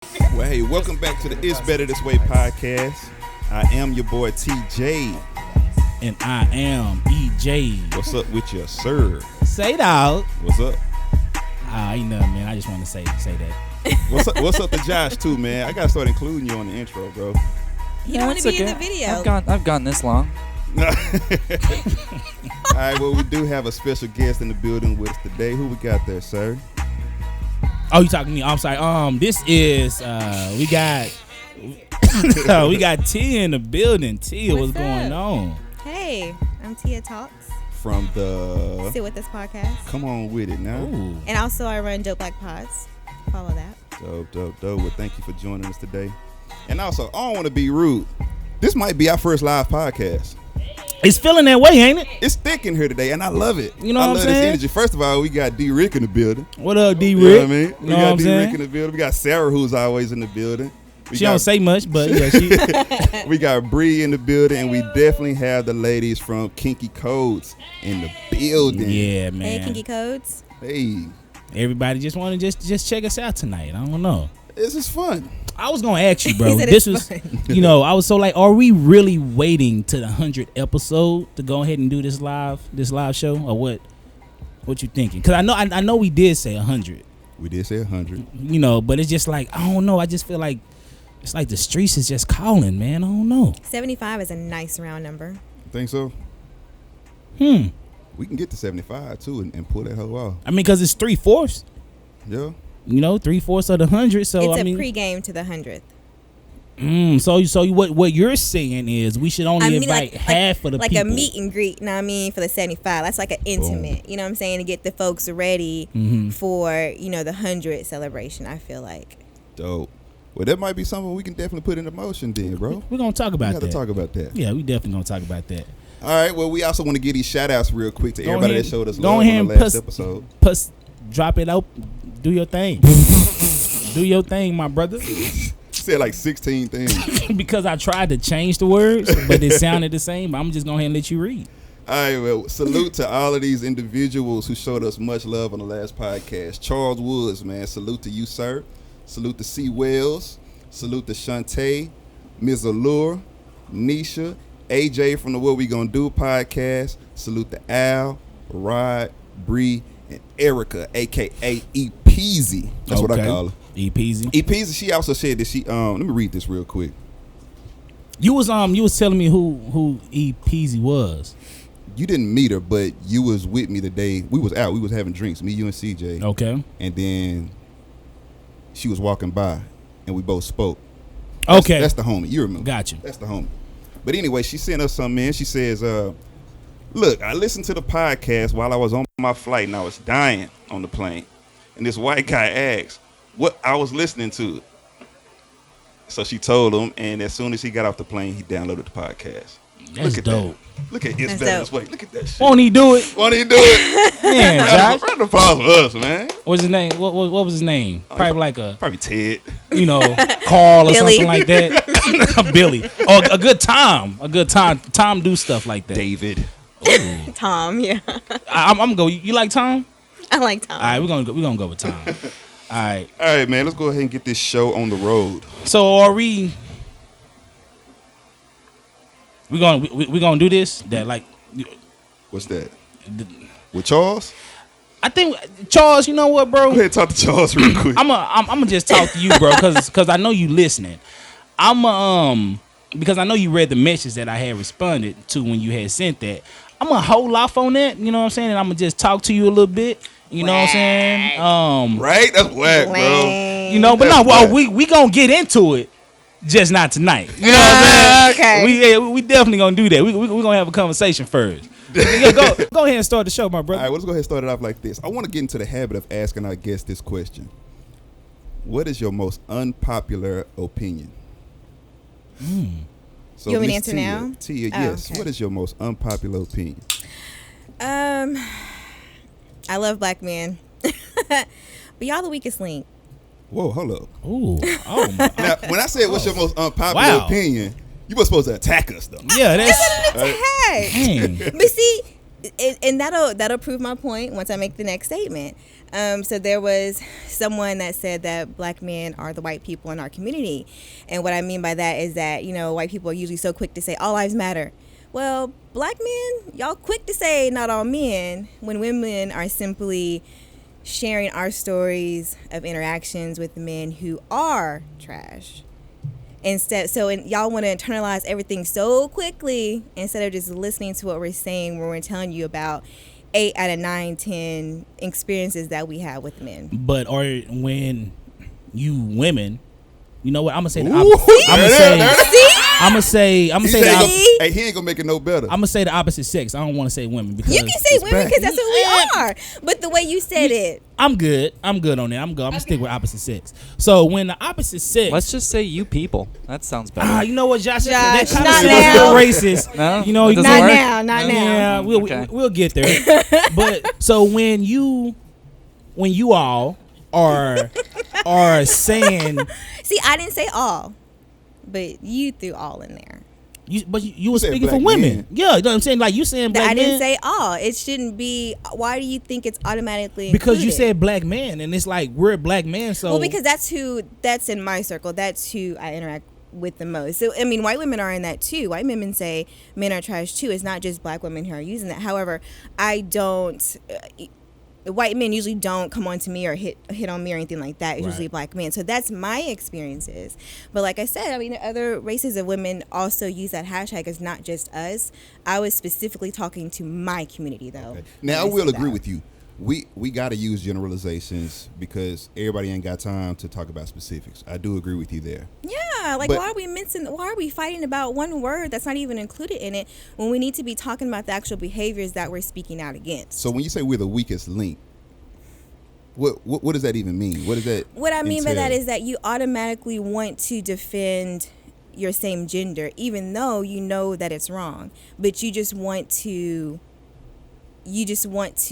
Well, hey, welcome back to the It's Better This Way podcast. I am your boy TJ. And I am EJ. What's up with you, sir? Say it out. What's up? Ain't nothing, man. I just want to say that. What's up to Josh, too, man? I got to start including you on the intro, bro. You don't want to be in the video. I've gone this long. All right, well, we do have a special guest in the building with us today. Who we got there, sir? Oh, you talking to me? I'm sorry. This is we got we got Tia in the building. Tia, what's going on? Hey, I'm Tia Talks. From the Sit With Us podcast. Come on with it now. Ooh. And also I run Dope Black Pods. Follow that. Dope. Well, thank you for joining us today. And also, I don't want to be rude. This might be our first live podcast. It's feeling that way, ain't it? It's thick in here today, and I love it. You know I what I'm love saying? this energy. First of all, we got D. Rick in the building. What up, D. Rick? You know what I mean? We know got what I'm D. saying? Rick in the building. We got Sarah, who's always in the building. She don't say much, but yeah, she. We got Bree in the building, and we definitely have the ladies from Kinky Codes in the building. Yeah, man. Hey, Kinky Codes. Hey, Everybody just want to just check us out tonight. I don't know. this is fun. I was gonna ask you, bro. He said This it's was, fun. I was so like, are we really waiting to the 100th episode to go ahead and do this live show, or what? What you thinking? Because I know we did say 100, We did say 100. but it's just like, I don't know. I just feel like it's like the streets is just calling, man. I don't know. 75 is a nice round number. Think so? We can get to 75 too and pull that hoe off. I mean, because it's 3/4. Yeah. 3/4 of the 100. So It's I a mean, pregame to the 100th. So what you're saying is we should only invite half of the like people. a meet and greet, you know what I mean, for the 75. That's like an intimate, you know what I'm saying, to get the folks ready for, the 100 celebration, I feel like. Dope. Well, that might be something we can definitely put into motion then, bro. We're going to talk about We that. got to talk about that. Yeah, we definitely going to talk about that. All right. Well, we also want to give these shout outs real quick to everybody that showed us Go love ahead on the and last episode. Drop it out. Do your thing. Do your thing, my brother. Said like 16 things. Because I tried to change the words, but it sounded the same. I'm just going to let you read. All right. Well, salute to all of these individuals who showed us much love on the last podcast. Charles Woods, man. Salute to you, sir. Salute to C. Wells. Salute to Shantae, Ms. Allure, Nisha, AJ from the What We Gonna Do podcast. Salute to Al, Rod, Bree, and Erica, a.k.a. E-Peasy. That's what I call her. E-Peasy. E-Peasy, she also said that she, let me read this real quick. You was telling me who E-Peasy was. You didn't meet her, but you was with me the day we was out. We was having drinks, me, you, and CJ. Okay. And then she was walking by, and we both spoke. Okay. That's the homie. You remember. Got you. That's the homie. But anyway, she sent us something in. She says, look, I listened to the podcast while I was on my flight, and I was dying on the plane. And this white guy asked what I was listening to. So she told him, and as soon as he got off the plane, he downloaded the podcast. That's Look at dope. That. Look at It's That's Better dope. This Way. Look at that shit. Won't he do it? Won't he do it? Man, Josh. Round of applause for us, man. What's his name? What was his name? Probably Ted. Carl or Billy. something like that. Billy. Or a good Tom. A good Tom. Tom do stuff like that. David. Tom, yeah. I'm gonna go. You like Tom? I like Tom. All right, we're gonna go with Tom. All right. All right, man. Let's go ahead and get this show on the road. So are we gonna do this? That like, What's that? With Charles? I think Charles. You know what, bro? Go ahead and talk to Charles real quick. I'm gonna just talk to you, bro, because I know you listening. Because I know you read the message that I had responded to when you had sent that. I'm gonna hold off on that. You know what I'm saying? And I'm gonna just talk to you a little bit. You know what I'm saying? Right? That's whack, bro. But no, we gonna get into it, just not tonight. You know what I'm saying? Okay. We definitely gonna do that. We gonna have a conversation first. Yeah, go ahead and start the show, my brother. All right, let's go ahead and start it off like this. I want to get into the habit of asking our guests this question. What is your most unpopular opinion? So You want me to Miss answer Tia, now? Tia, Oh, yes. okay. What is your most unpopular opinion? I love black men. But y'all the weakest link. Whoa, hold up. Ooh, oh my. Now, when I said what's your most unpopular Wow. opinion, you were supposed to attack us, though. Yeah, that's Hey. dang. But see, and that'll prove my point once I make the next statement. So there was someone that said that black men are the white people in our community, and what I mean by that is that white people are usually so quick to say all lives matter. Well, black men, y'all quick to say not all men, when women are simply sharing our stories of interactions with men who are trash. Y'all want to internalize everything so quickly instead of just listening to what we're saying when we're telling you about 8 out of 9, 10 experiences that we have with men. But when you women, you know what? I'm gonna say the opposite. I'm gonna say hey, he ain't gonna make it no better. I'm gonna say the opposite sex. I don't want to say women because you can say women because that's who we are. But the way you said it, I'm good on that. I'm gonna stick with opposite sex. So when the opposite sex, let's just say you people. That sounds better. You know what, Josh? Not now. Racist. No? You know, not now. Yeah, we'll get there. But so when you all are saying, see, I didn't say all, but you threw all in there. You were speaking for women. Men. Yeah, you know what I'm saying? Like you saying black men. I didn't say all. It shouldn't be. Why do you think it's automatically because included? you said black men, and it's like we're black men. So because that's in my circle. That's who I interact with the most. So I mean, white women are in that too. White women say men are trash too. It's not just black women who are using that. However, I don't. White men usually don't come on to me or hit on me or anything like that. It's usually black men. So that's my experiences. But like I said, I mean, other races of women also use that hashtag. It's not just us. I was specifically talking to my community, though. Okay. Now, I will agree with you. We got to use generalizations because everybody ain't got time to talk about specifics. I do agree with you there. Yeah, like why are we fighting about one word that's not even included in it when we need to be talking about the actual behaviors that we're speaking out against? So when you say we're the weakest link, what does that even mean? What does that What I mean entail? by that is that you automatically want to defend your same gender, even though you know that it's wrong, but you just want to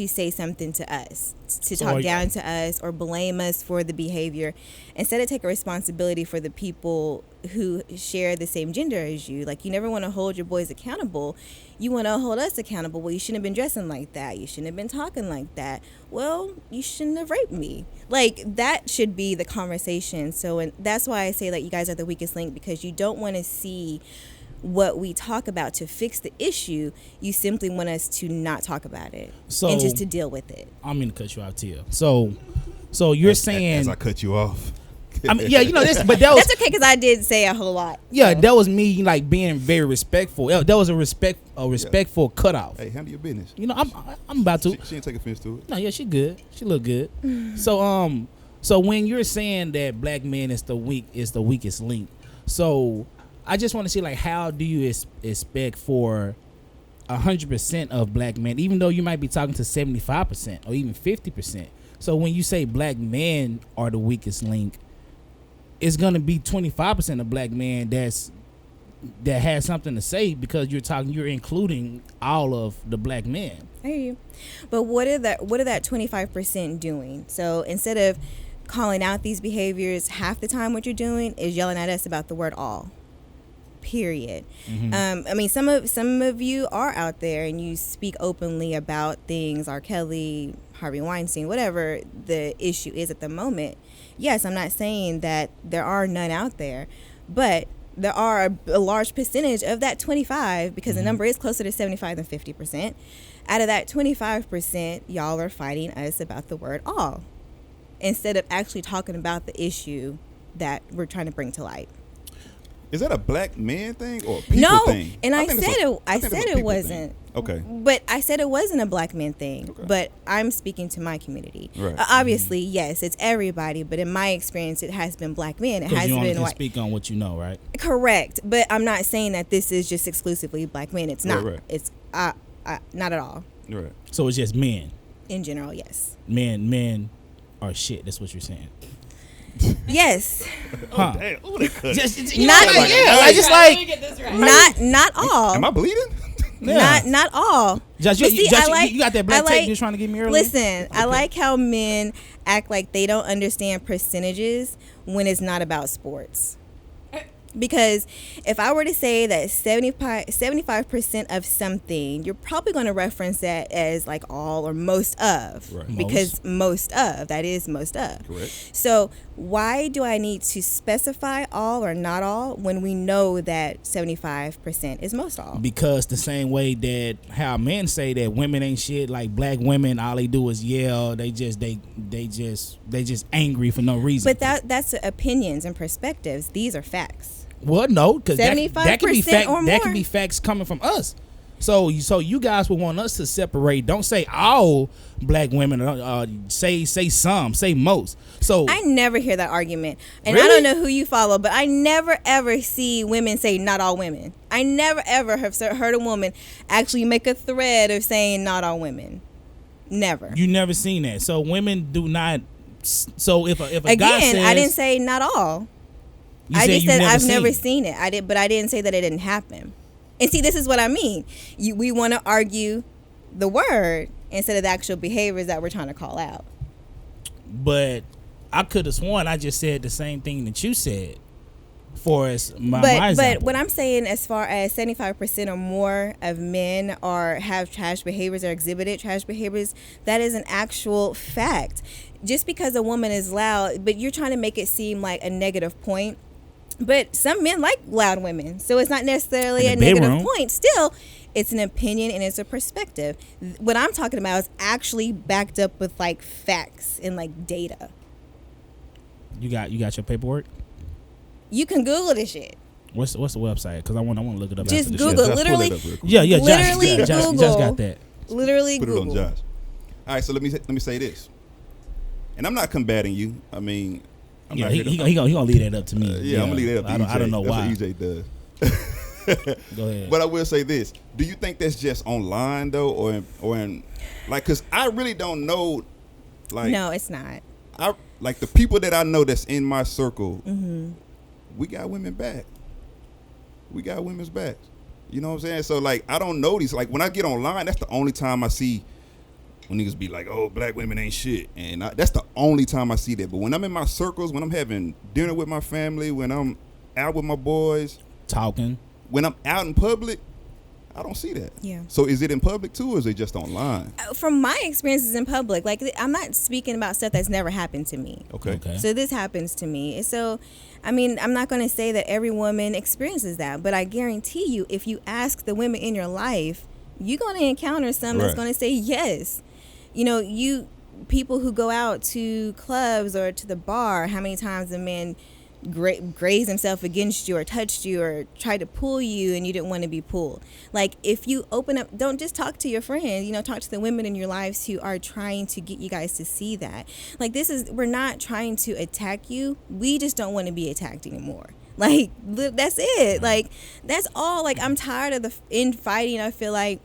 say something to us, to talk down to us or blame us for the behavior instead of take a responsibility for the people who share the same gender as you. Like, you never want to hold your boys accountable. You want to hold us accountable. Well, you shouldn't have been dressing like that. You shouldn't have been talking like that. Well, you shouldn't have raped me. Like, that should be the conversation. So, and that's why I say that you guys are the weakest link, because you don't want to see what we talk about to fix the issue. You simply want us to not talk about it and just to deal with it. I'm going to cut you out, Tia. So you're saying, as I cut you off. I mean, yeah, this, but that was that's okay because I did say a whole lot. Yeah, so. That was me like being very respectful. That was a respectful cutoff. Hey, handle your business. I'm about to. She didn't take offense to it. No, yeah, she good. She look good. So when you're saying that black men is the weakest link, so I just want to see, like, how do you expect for 100% of black men, even though you might be talking to 75% or even 50%. So when you say black men are the weakest link, it's gonna be 25% of black men that has something to say, because you're including all of the black men. I hear you. But what are that 25% doing? So instead of calling out these behaviors, half the time what you're doing is yelling at us about the word all. Period. Mm-hmm. I mean, some of you are out there and you speak openly about things, R. Kelly, Harvey Weinstein, whatever the issue is at the moment. Yes, I'm not saying that there are none out there, but there are a large percentage of that 25, because the number is closer to 75 than 50%. Out of that 25%, y'all are fighting us about the word all, instead of actually talking about the issue that we're trying to bring to light. Is that a black man thing or a people thing? And I said it wasn't. Thing. Okay. But I said it wasn't a black man thing. Okay. But I'm speaking to my community. Right. Obviously, yes, it's everybody. But in my experience, it has been black men. It has you only been can white. Speak on what you know, right? Correct. But I'm not saying that this is just exclusively black men. It's not. Right. It's not at all. Right. So it's just men. In general, yes. Men are shit. That's what you're saying. Yes. Huh. Oh, damn. Ooh, they cut. Not all. Am I bleeding? Yeah. Not all. Josh, you got that black tape you were trying to give me earlier? Listen, Okay. I like how men act like they don't understand percentages when it's not about sports. Because if I were to say that 75% of something, you're probably going to reference that as like all or most of. Right. Because most of, that is most of. Correct. So why do I need to specify all or not all when we know that 75% is most all? Because the same way that how men say that women ain't shit, like black women, all they do is yell. They just angry for no reason. But that's opinions and perspectives. These are facts. Well, no, because that can be 75% fact. or That can more. be facts coming from us. So you guys would want us to separate. Don't say all black women. Say some. Say most. So I never hear that argument. And Really? I don't know who you follow, but I never ever see women say not all women. I never ever have heard a woman actually make a thread of saying not all women. Never. you never seen that. So women do not. So if a guy Again, says, I didn't say not all. you I just you said I've never it. seen it. But I didn't say that it didn't happen. And see, this is what I mean. We want to argue the word instead of the actual behaviors that we're trying to call out. But I could have sworn I just said the same thing that you said. For as my But example. what I'm saying, as far as 75% or more of men have trash behaviors or exhibited trash behaviors, that is an actual fact. Just because a woman is loud, but you're trying to make it seem like a negative point. But some men like loud women, so it's not necessarily a In the negative bedroom. point. Still, it's an opinion and it's a perspective. What I'm talking about is actually backed up with like facts and like data. you got your paperwork. You can Google this shit. What's the website? Because I want to look it up. Just after the show. Google. Josh, pull Literally- it up real quick. Yeah, Literally Josh Google. got that. Literally Put it Google. on Josh. All right, so let me say this, and I'm not combating you. I mean, I'm Yeah, not he here to- gonna leave that up to me. yeah, I'm gonna leave that up to EJ. I don't know That's why. what EJ does. Go ahead. But I will say this: do you think that's just online though, or in like? Because I really don't know. Like, No, it's not. I like the people that I know that's in my circle. Mm-hmm. We got women back. We got women's back. You know what I'm saying? So like, I don't know these. Like when I get online, that's the only time I see when niggas be like, "Oh, black women ain't shit," and that's the only time I see that. But when I'm in my circles, when I'm having dinner with my family, when I'm out with my boys, Talking. when I'm out in public, I don't see that. Yeah. So is it in public too, or is it just online? From my experiences in public, like I'm not speaking about stuff that's never happened to me. Okay. So this happens to me. So, I mean, I'm not going to say that every woman experiences that, but I guarantee you, if you ask the women in your life, you're going to encounter some that's Right. going to say yes. You know, people who go out to clubs or to the bar, how many times a man grazed himself against you or touched you or tried to pull you and you didn't want to be pulled. Like, if you open up, don't just talk to your friends, you know, talk to the women in your lives who are trying to get you guys to see that. Like, we're not trying to attack you. We just don't want to be attacked anymore. Like, that's it. Like, that's all. Like, I'm tired of the infighting. I feel like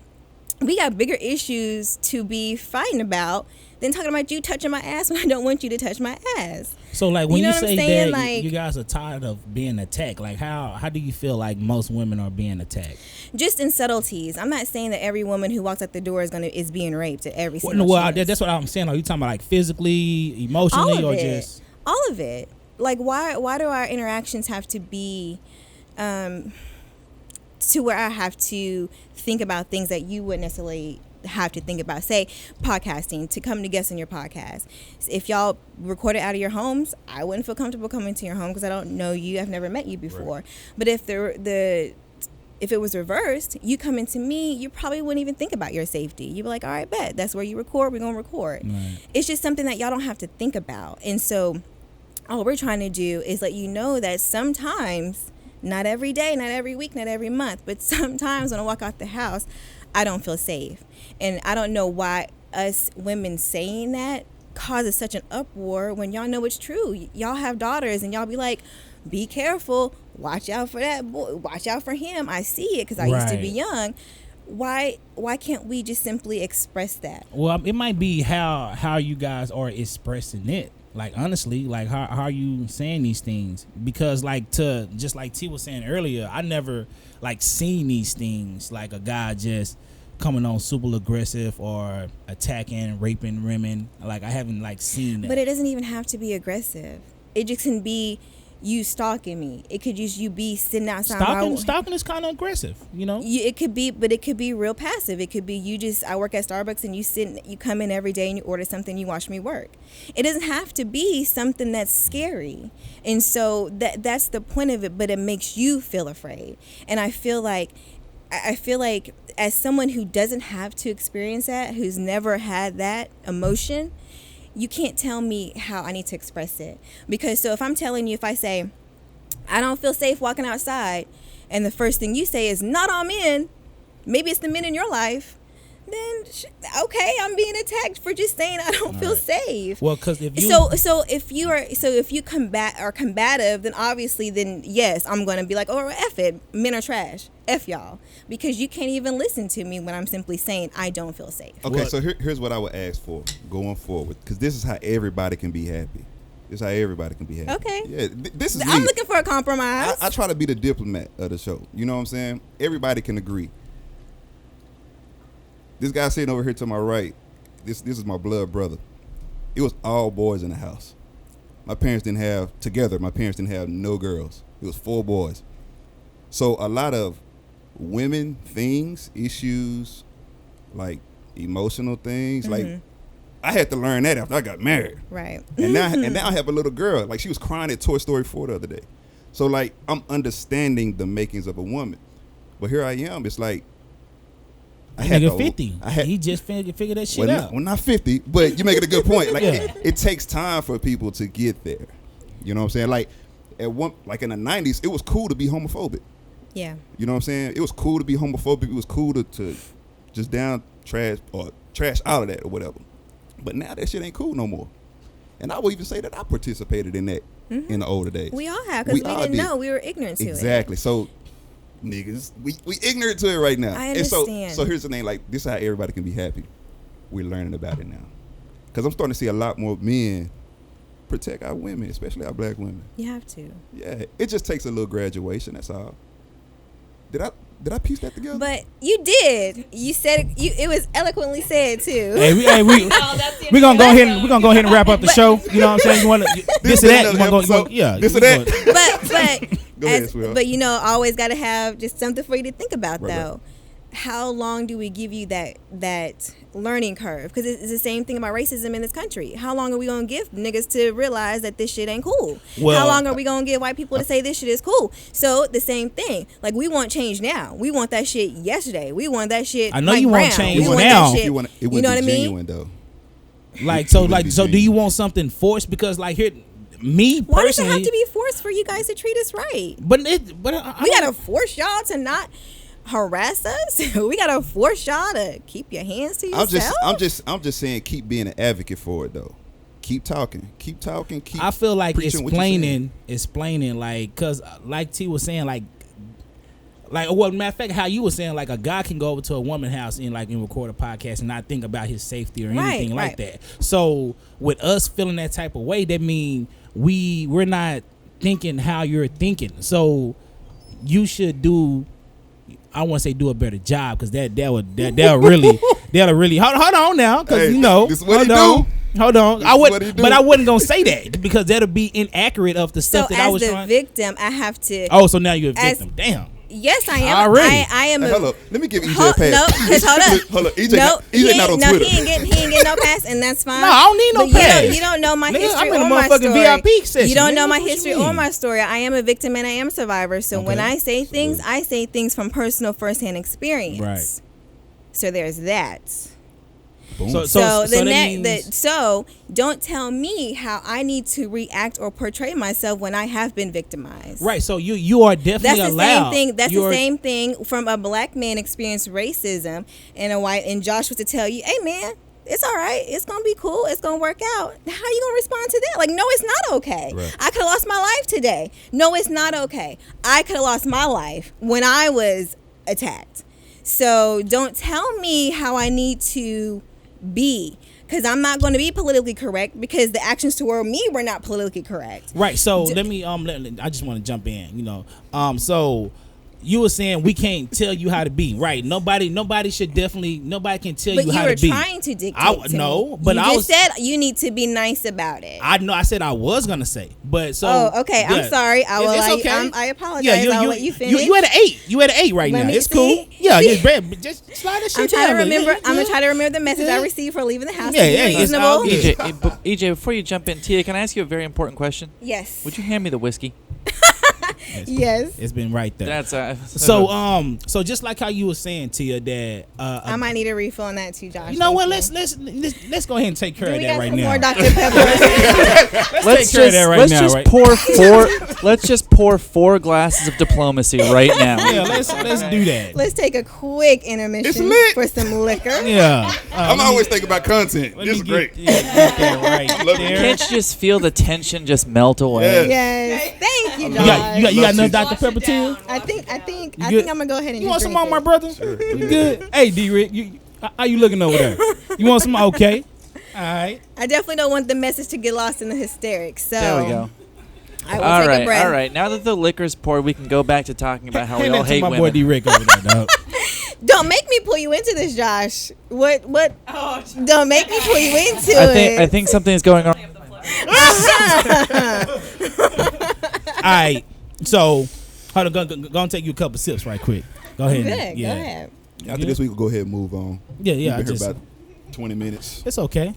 we got bigger issues to be fighting about than talking about you touching my ass when I don't want you to touch my ass. So like when You know you what I'm say saying? that Like- you guys are tired of being attacked, like how do you feel like most women are being attacked? Just in subtleties. I'm not saying that every woman who walks out the door is being raped at every single Well, chance. that's what I'm saying. Are you talking about like physically, emotionally, all or of it. just All of it. Like, why do our interactions have to be to where I have to think about things that you wouldn't necessarily have to think about? Say podcasting, to come to guest on your podcast. If y'all record it out of your homes, I wouldn't feel comfortable coming to your home because I don't know you. I've never met you before. Right. But if if it was reversed, you come into me, you probably wouldn't even think about your safety. You'd be like, all right, bet. That's where you record. We're going to record. Right. It's just something that y'all don't have to think about. And so all we're trying to do is let you know that sometimes, not every day, not every week, not every month, but sometimes when I walk out the house, I don't feel safe. And I don't know why us women saying that causes such an uproar when y'all know it's true. Y'all have daughters and y'all be like, be careful, watch out for that boy, watch out for him. I see it because I used to be Right. young. Why can't we just simply express that? Well, it might be how you guys are expressing it. Like, honestly, like how are you saying these things? Because like just like T was saying earlier, I never like seen these things, like a guy just coming on super aggressive or attacking, raping women. Like I haven't like seen that. But it doesn't even have to be aggressive. It just can be you stalking me. It could just you be sitting outside. Stalking is kind of aggressive, you know. It could be, but it could be real passive. It could be I work at Starbucks and you come in every day and you order something, you watch me work. It doesn't have to be something that's scary. And so that's the point of it, but it makes you feel afraid. And I feel like as someone who doesn't have to experience that, who's never had that emotion, you can't tell me how I need to express it. Because so if I'm telling you, if I say, I don't feel safe walking outside, and the first thing you say is, not all men, maybe it's the men in your life, then okay, I'm being attacked for just saying I don't feel safe. Well, because if you if you are combative, then obviously yes, I'm gonna be like, oh, F it, men are trash, F y'all, because you can't even listen to me when I'm simply saying I don't feel safe. Okay, so here's what I would ask for going forward, because this is how everybody can be happy. This is how everybody can be happy. Okay. Yeah, this is I'm me. looking for a compromise. I try to be the diplomat of the show. You know what I'm saying? Everybody can agree. This guy sitting over here to my right, this is my blood brother. It was all boys in the house. My parents didn't have no girls. It was 4 boys. So a lot of women things, issues, like emotional things, like I had to learn that after I got married. Right. And now I have a little girl. Like, she was crying at Toy Story 4 the other day. So like, I'm understanding the makings of a woman. But here I am. It's like, I had 50. He just figured that shit out. Not 50, but you making a good point. Like, it takes time for people to get there. You know what I'm saying? Like, in the 90s, it was cool to be homophobic. Yeah. You know what I'm saying? It was cool to be homophobic. It was cool to just trash out of that or whatever. But now that shit ain't cool no more. And I would even say that I participated in that in the older days. We all have, because we didn't know. We were ignorant to it. Exactly. So, niggas, we ignorant to it right now. I understand. And so here's the thing, like, this is how everybody can be happy. We're learning about it now. Because I'm starting to see a lot more men protect our women, especially our black women. You have to. Yeah, it just takes a little graduation, that's all. Did I piece that together? But you did. You said it. It was eloquently said too. We're gonna go ahead and wrap up the show. You know what I'm saying? You want this or that? This or that? But you know, always got to have just something for you to think about, though. How long do we give you that learning curve? Because it's the same thing about racism in this country. How long are we gonna give niggas to realize that this shit ain't cool? How long are we gonna give white people to say this shit is cool? So the same thing. Like, we want change now. We want that shit yesterday. We want that shit. I know you want change now. You know what I mean? Genuine, though. So do you want something forced? Because like here, me personally, why does it have to be forced for you guys to treat us right? But we gotta force y'all to not harass us. We gotta force y'all to keep your hands to yourself. I'm just saying, keep being an advocate for it, though. Keep talking. I feel like explaining, like, cause like T was saying, like, well, matter of fact, how you were saying, like, a guy can go over to a woman's house and record a podcast and not think about his safety or anything like that. So with us feeling that type of way, that mean we're not thinking how you're thinking. So you should do. I want to say do a better job, because that'll really hold on now, because this is what he do. Hold on, I wasn't gonna say that, because that'll be inaccurate of the stuff that I was trying. So as the victim, I have to. Oh, so now you're a victim. Damn. Yes, I am. Already. I am. Hold up. Let me give EJ a pass. No, because hold up. Hold up. EJ not on Twitter. He ain't getting no pass, and that's fine. No, I don't need no pass. You don't know my history I'm in or a my motherfucking story. VIP session. You don't know my What history you mean? or my story. I am a victim and I am a survivor. So Okay. when I say things, I say things from personal, firsthand experience. Right. So there's that. Boom. So don't tell me how I need to react or portray myself when I have been victimized. Right. So you are definitely allowed. That's the same thing from a black man experienced racism and Josh was to tell you, hey man, it's all right. It's gonna be cool. It's gonna work out. How you gonna respond to that? Like, no, it's not okay. Right. I could have lost my life today. No, it's not okay. I could have lost my life when I was attacked. So don't tell me how I need to be, because I'm not going to be politically correct, because the actions toward me were not politically correct. Right. So let me I just want to jump in. So you were saying we can't tell you how to be, right? Nobody can tell you how to be. But you were trying to dictate to me. But you just said you need to be nice about it. I know. I said I was gonna say, but so. Oh, okay. Yeah. I'm sorry. I will. It's okay. I apologize. I'll let you finish. You at an 8. You at an 8 right Let now. me It's see. cool. Yeah, just slide that shit I'm trying to down. remember. I'm gonna try to remember the message I received for leaving the house. Yeah, to be yeah, it's reasonable. all good. EJ, before you jump in, Tia, can I ask you a very important question? Yes. Would you hand me the whiskey? Yes. It's been right there. That's So just like how you were saying, Tia, that I might need a refill on that too, Josh. you know what? Thank Let's go ahead and take care Do of we that got right some now. more Dr. Pepper? let's take care of that right now, just right? pour four. Let's just pour 4 glasses of diplomacy right now. Yeah, let's do that. Let's take a quick intermission It's lit. for some liquor. Yeah. I'm always thinking about content. This is great. Get that right Love it. there. Can't you just feel the tension just melt away? Yes. Thank you, You Josh. got enough Dr. Pepper too? I think I'm good? gonna go ahead and You just want some drink more, my it. brother? You good? Hey, D-Rick, how you looking over there? You want some? Okay. All right. I definitely don't want the message to get lost in the hysterics. So There we go. I will take a breath. All right. Now that the liquor's poured, we can go back to talking about how we Hand all that to hate my boy women. D-Rick over there, dog. Don't make me pull you into this, Josh. What? Don't make me pull you into it. I think something's going on. All right. So, hold on. Gonna take you a couple sips right quick. Go ahead. Good. Yeah. Go ahead. After this, we can go ahead and move on. Yeah. We've been here about 20 minutes. It's okay.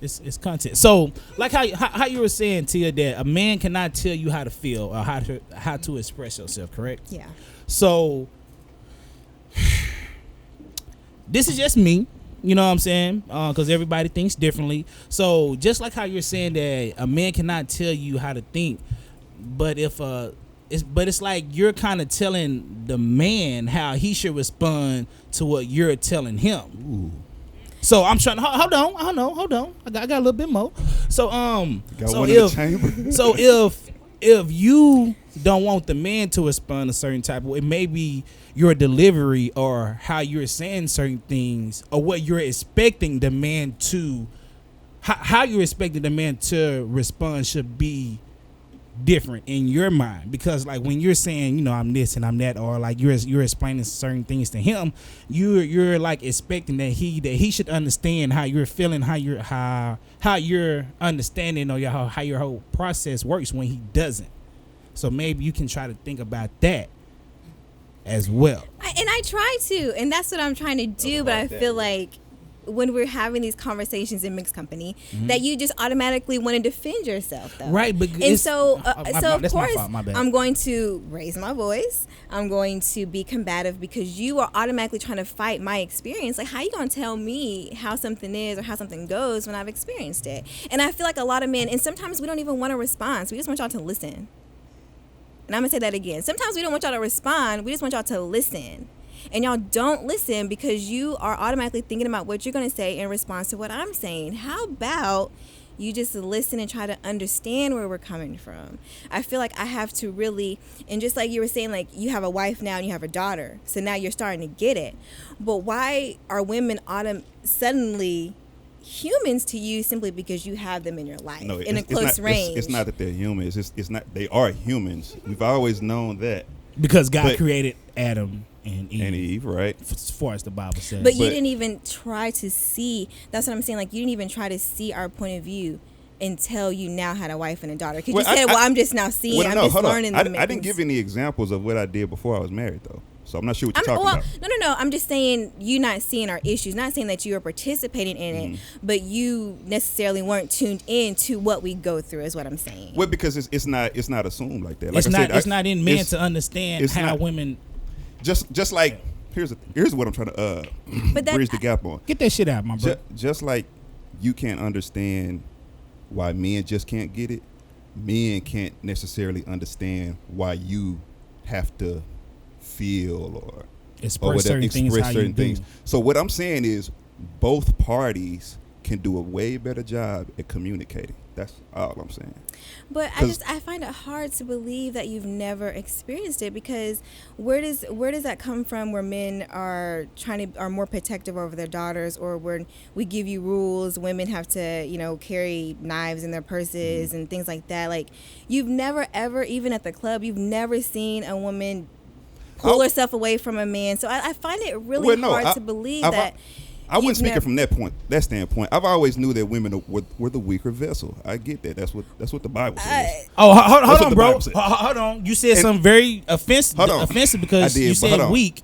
It's content. So, like how you were saying, Tia, that a man cannot tell you how to feel or how to express yourself. Correct? Yeah. So, this is just me. You know what I'm saying? Because everybody thinks differently. So, just like how you're saying that a man cannot tell you how to think, but it's like you're kind of telling the man how he should respond to what you're telling him. Ooh. So I'm trying to hold on. I got a little bit more. So Got so one in the chamber. so if you don't want the man to respond a certain type of way, maybe your delivery or how you're saying certain things or what you're expecting the man to how you're expecting the man to respond should be different in your mind, because like when you're saying, you know, I'm this and I'm that, or like you're explaining certain things to him, you're like expecting that he should understand how you're feeling, how you're understanding, or how your whole process works when he doesn't. So maybe you can try to think about that as well. I try to, and that's what I'm trying to do, but I feel like when we're having these conversations in mixed company, that you just automatically want to defend yourself, though. Right, but and so of that's my course, fault, my bad. I'm going to raise my voice. I'm going to be combative because you are automatically trying to fight my experience. Like, how you gonna tell me how something is or how something goes when I've experienced it? And I feel like a lot of men, and sometimes we don't even want to respond. So we just want y'all to listen. And I'm gonna say that again. Sometimes we don't want y'all to respond. We just want y'all to listen. And y'all don't listen because you are automatically thinking about what you're going to say in response to what I'm saying. How about you just listen and try to understand where we're coming from? I feel like I have to really, and just like you were saying, like you have a wife now and you have a daughter. So now you're starting to get it. But why are women suddenly humans to you simply because you have them in your life in a close range? It's not that they're humans. It's not. They are humans. We've always known that. Because God created Adam and Eve, right? As far as the Bible says. But you didn't even try to see. That's what I'm saying. Like, you didn't even try to see our point of view until you now had a wife and a daughter. Because you said, I'm just now seeing. I'm just learning. I didn't give any examples of what I did before I was married, though. So I'm not sure what you're talking about. No. I'm just saying you not seeing our issues. Not saying that you are participating in it, but you necessarily weren't tuned in to what we go through. Is what I'm saying. Well, because it's not assumed like that. Like it's not in men to understand how women. Just like here's what I'm trying to bridge the gap on. Get that shit out, my bro. Just like you can't understand why men just can't get it, men can't necessarily understand why you have to feel or express certain things. So what I'm saying is both parties can do a way better job at communicating. That's all I'm saying. But I find it hard to believe that you've never experienced it, because where does that come from, where men are more protective over their daughters, or when we give you rules, women have to, carry knives in their purses and things like that. Like, you've never ever, even at the club, you've never seen a woman pull herself away from a man. So I find it really hard to believe that. I wasn't speaking from that standpoint. I've always knew that women were the weaker vessel. I get that. That's what the Bible says. Hold on, bro. Hold on. You said something very offensive because you said weak,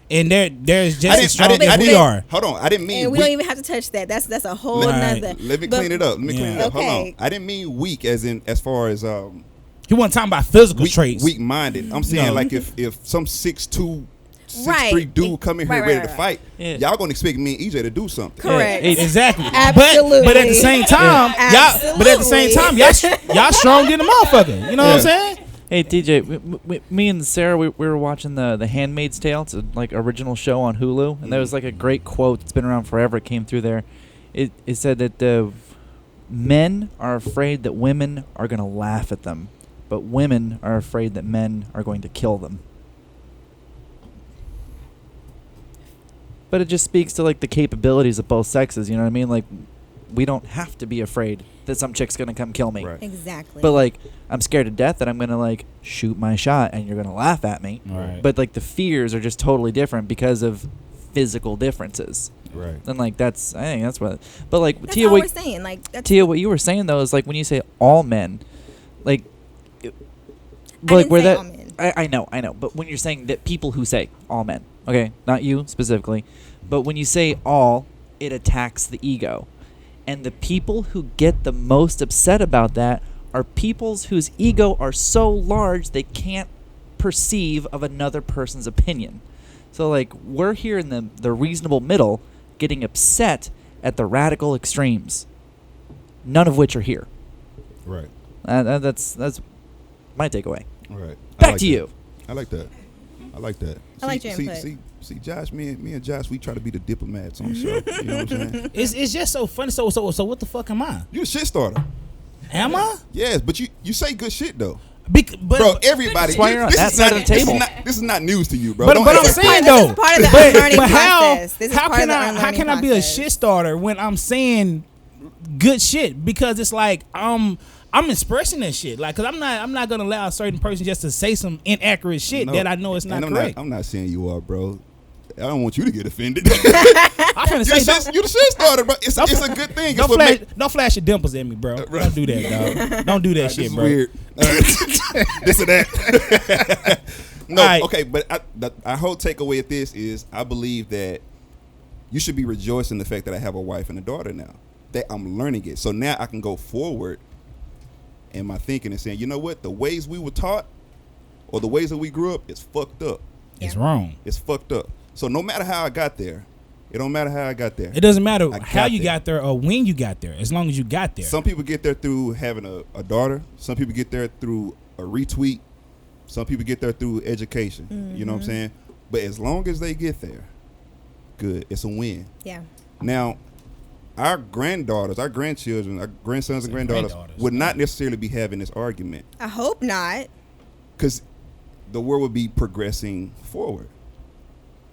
and there's just as strong as we are. Hold on. I didn't mean. And we weak. don't even have to touch that. That's a whole nother. Let me clean it up. Okay. Hold on. I didn't mean weak as far as he wasn't talking about physical traits. Weak-minded. I'm saying like if some 6'2", 6'3" dude come in here ready to fight, y'all gonna expect me and EJ to do something. Correct. Exactly. Absolutely. But at the same time, y'all strong than a motherfucker. You know what I'm saying? Hey TJ, me and Sarah, we were watching the Handmaid's Tale. It's a like original show on Hulu, and there was like a great quote that's been around forever. It came through there. It said that men are afraid that women are gonna laugh at them, but women are afraid that men are going to kill them. But it just speaks to like the capabilities of both sexes. You know what I mean? Like, we don't have to be afraid that some chick's gonna come kill me. Right. Exactly. But like, I'm scared to death that I'm gonna like shoot my shot and you're gonna laugh at me. Right. But like the fears are just totally different because of physical differences. Right. And like I think that's what. But like that's Tia, all we're saying. Like Tia, what you were saying though is like when you say all men, like, didn't say all men. I know. But when you're saying that people who say all men, okay, not you specifically, but when you say all, it attacks the ego. And the people who get the most upset about that are peoples whose ego are so large they can't perceive of another person's opinion. So like we're here in the reasonable middle getting upset at the radical extremes, none of which are here. Right. That's my takeaway. Right. Back to you. I like that. I like that. I like your input. See, Josh, me and Josh, we try to be the diplomats on the show. You know what I'm saying? It's just so funny. So what the fuck am I? You a shit starter. Am I? Yes, but you say good shit though. But bro, everybody. That's why you're on that side of the table. This is not news to you, bro. But I'm saying though, this is part of the unlearning process. This is how part can of the I unlearning can I be a process. shit starter when I'm saying good shit? Because it's like I'm expressing that shit. Like, cause I'm not gonna allow a certain person just to say some inaccurate shit that I know is not correct. I'm not saying you are, bro. I don't want you to get offended. I'm trying to say you the shit starter, bro. It's a good thing. Don't flash your dimples at me, bro. Right. Don't do that, dog. Don't do that shit, bro. Weird. This or that. No, right. Okay, but our whole takeaway of this is I believe that you should be rejoicing in the fact that I have a wife and a daughter now. That I'm learning it. So now I can go forward in my thinking and saying, you know what? The ways we were taught or the ways that we grew up is fucked up. It's wrong. It's fucked up. So no matter how I got there, it don't matter how I got there. It doesn't matter how you got there or when you got there, as long as you got there. Some people get there through having a daughter. Some people get there through a retweet. Some people get there through education. Mm-hmm. You know what I'm saying? But as long as they get there, good. It's a win. Yeah. Now, our granddaughters, our grandchildren, our grandsons and granddaughters would not necessarily be having this argument. I hope not. Because the world would be progressing forward.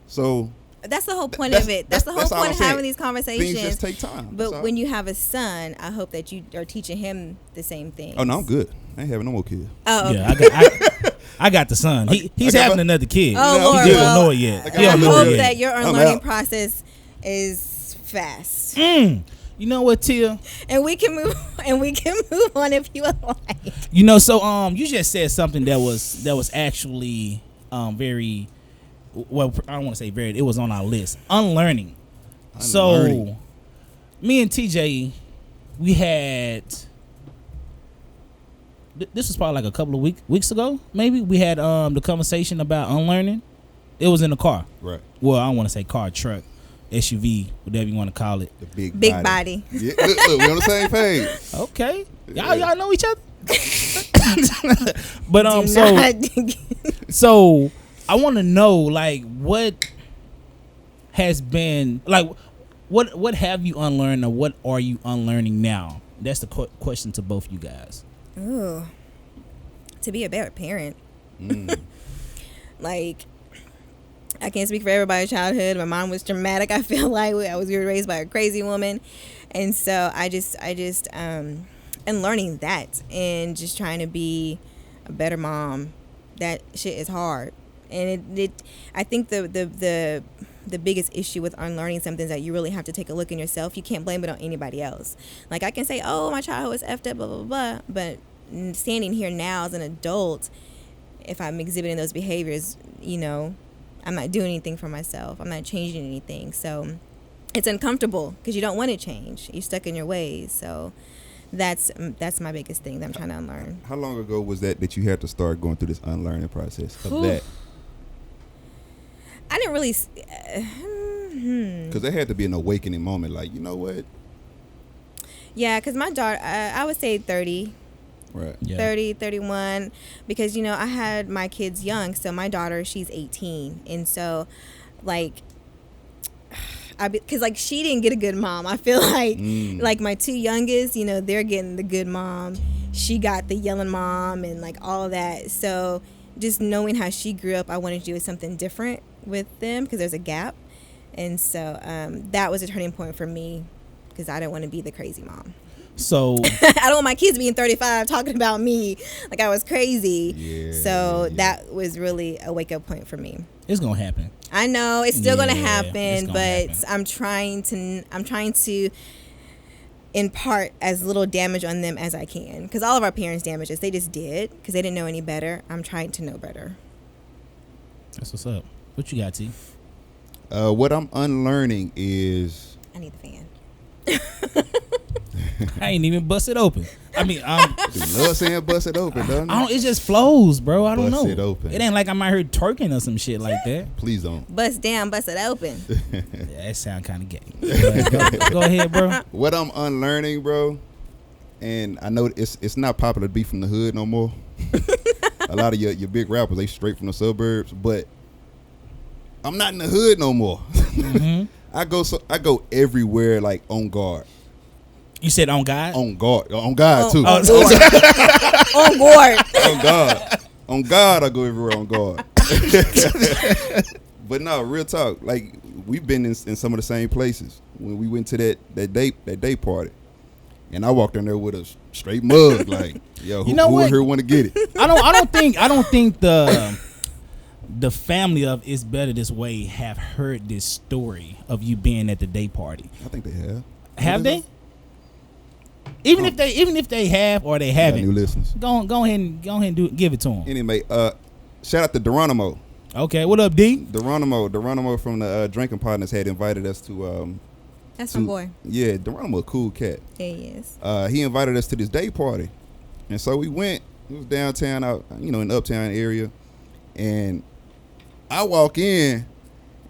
So that's the whole point of it. That's the whole point of having these conversations. Things just take time. But when you have a son, I hope that you are teaching him the same thing. Oh no, I'm good. I ain't having no more kids. Oh, okay. Yeah, I got the son. He's having another kid. Oh, Lord, he just don't know it yet. I hope that your unlearning process is fast. You know what, Tia? And we can move on if you would like. You know, so you just said something that was actually very, well, I don't want to say very, it was on our list. Unlearning. So me and TJ, we had, this was probably like a couple of weeks ago, maybe. We had the conversation about unlearning. It was in the car. Right. Well, I don't want to say car, truck, SUV, whatever you want to call it. The big body. Yeah, look, we on the same page. Okay. Y'all know each other? But so I want to know, like, what has been, like, what have you unlearned or what are you unlearning now? That's the question to both you guys. Ooh. To be a better parent. Like, I can't speak for everybody's childhood. My mom was dramatic. I feel like I was raised by a crazy woman. And so I just and learning that and just trying to be a better mom, that shit is hard. And I think the biggest issue with unlearning something is that you really have to take a look in yourself. You can't blame it on anybody else. Like, I can say, oh, my childhood was effed up, blah, blah, blah. But standing here now as an adult, if I'm exhibiting those behaviors, you know, I'm not doing anything for myself. I'm not changing anything. So it's uncomfortable because you don't want to change. You're stuck in your ways. So that's my biggest thing that I'm trying to unlearn. How long ago was that you had to start going through this unlearning process of that? I didn't really. Because there had to be an awakening moment, like, you know what? Yeah, because my daughter, I would say 30. Right. Yeah. 30, 31, because, you know, I had my kids young. So my daughter, she's 18. And so, like, because, like, she didn't get a good mom. I feel like my two youngest, you know, they're getting the good mom. She got the yelling mom and, like, all that. So just knowing how she grew up, I wanted to do something different with them because there's a gap. And so that was a turning point for me because I didn't want to be the crazy mom. So I don't want my kids being 35 talking about me like I was crazy. Yeah, so that was really a wake up point for me. it's gonna happen. I know it's still gonna Yeah, happen, it's gonna but happen. I'm trying to impart as little damage on them as I can because all of our parents damaged us. They just did because they didn't know any better. I'm trying to know better. That's what's up. What you got, T? What I'm unlearning is I need the fan. I ain't even bust it open. I mean, you love saying bust it open, doesn't I it? don't. It just flows, bro. I don't Bust know. it open. It ain't like I'm out here twerking or some shit like that. Please don't. Bust down, bust it open. Yeah, that sound kind of gay. Go ahead, bro. What I'm unlearning, bro, and I know it's not popular to be from the hood no more. A lot of your big rappers, they straight from the suburbs, but I'm not in the hood no more. Mm-hmm. I go everywhere like on guard. You said on God? On guard. On God too. On board. On God. On God, I go everywhere on guard. But no, real talk. Like, we've been in some of the same places. When we went to that day party, and I walked in there with a straight mug, like, yo, who in here want to get it? I don't think the family of It's Better This Way have heard this story of you being at the day party. I think they have. Have they? Even if they have or they haven't, New listeners. go ahead and give it to them. Anyway, shout out to Geronimo. Okay, what up, D? Geronimo from the Drinking Partners had invited us to. That's my boy. Yeah, Geronimo, a cool cat. Yeah, he is. He invited us to this day party, and so we went. It was downtown, out in the uptown area, and I walk in,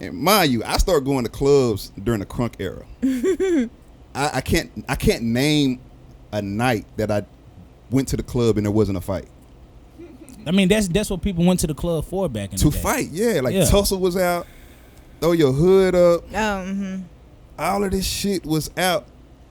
and mind you, I start going to clubs during the crunk era. I can't name a night that I went to the club and there wasn't a fight. I mean, that's what people went to the club for back in the day. To fight, yeah. Like, tussle was out, throw your hood up. All of this shit was out.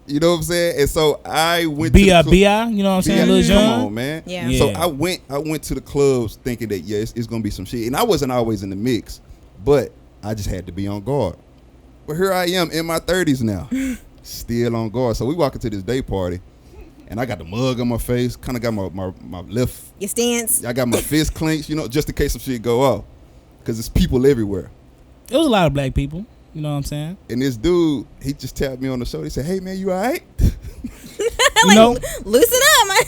You know what I'm saying? And so I went to the B.I., you know what I'm saying? Lil Come Jon? on, man. Yeah. So I went to the clubs thinking that, it's going to be some shit. And I wasn't always in the mix, but I just had to be on guard. But here I am in my 30s now, still on guard. So we walk into this day party, and I got the mug on my face, kind of got my left. Your stance. I got my fist clenched, just in case some shit go off. Because there's people everywhere. It was a lot of black people. You know what I'm saying? And this dude, he just tapped me on the shoulder. He said, "Hey, man, you all right?" Loosen up, man.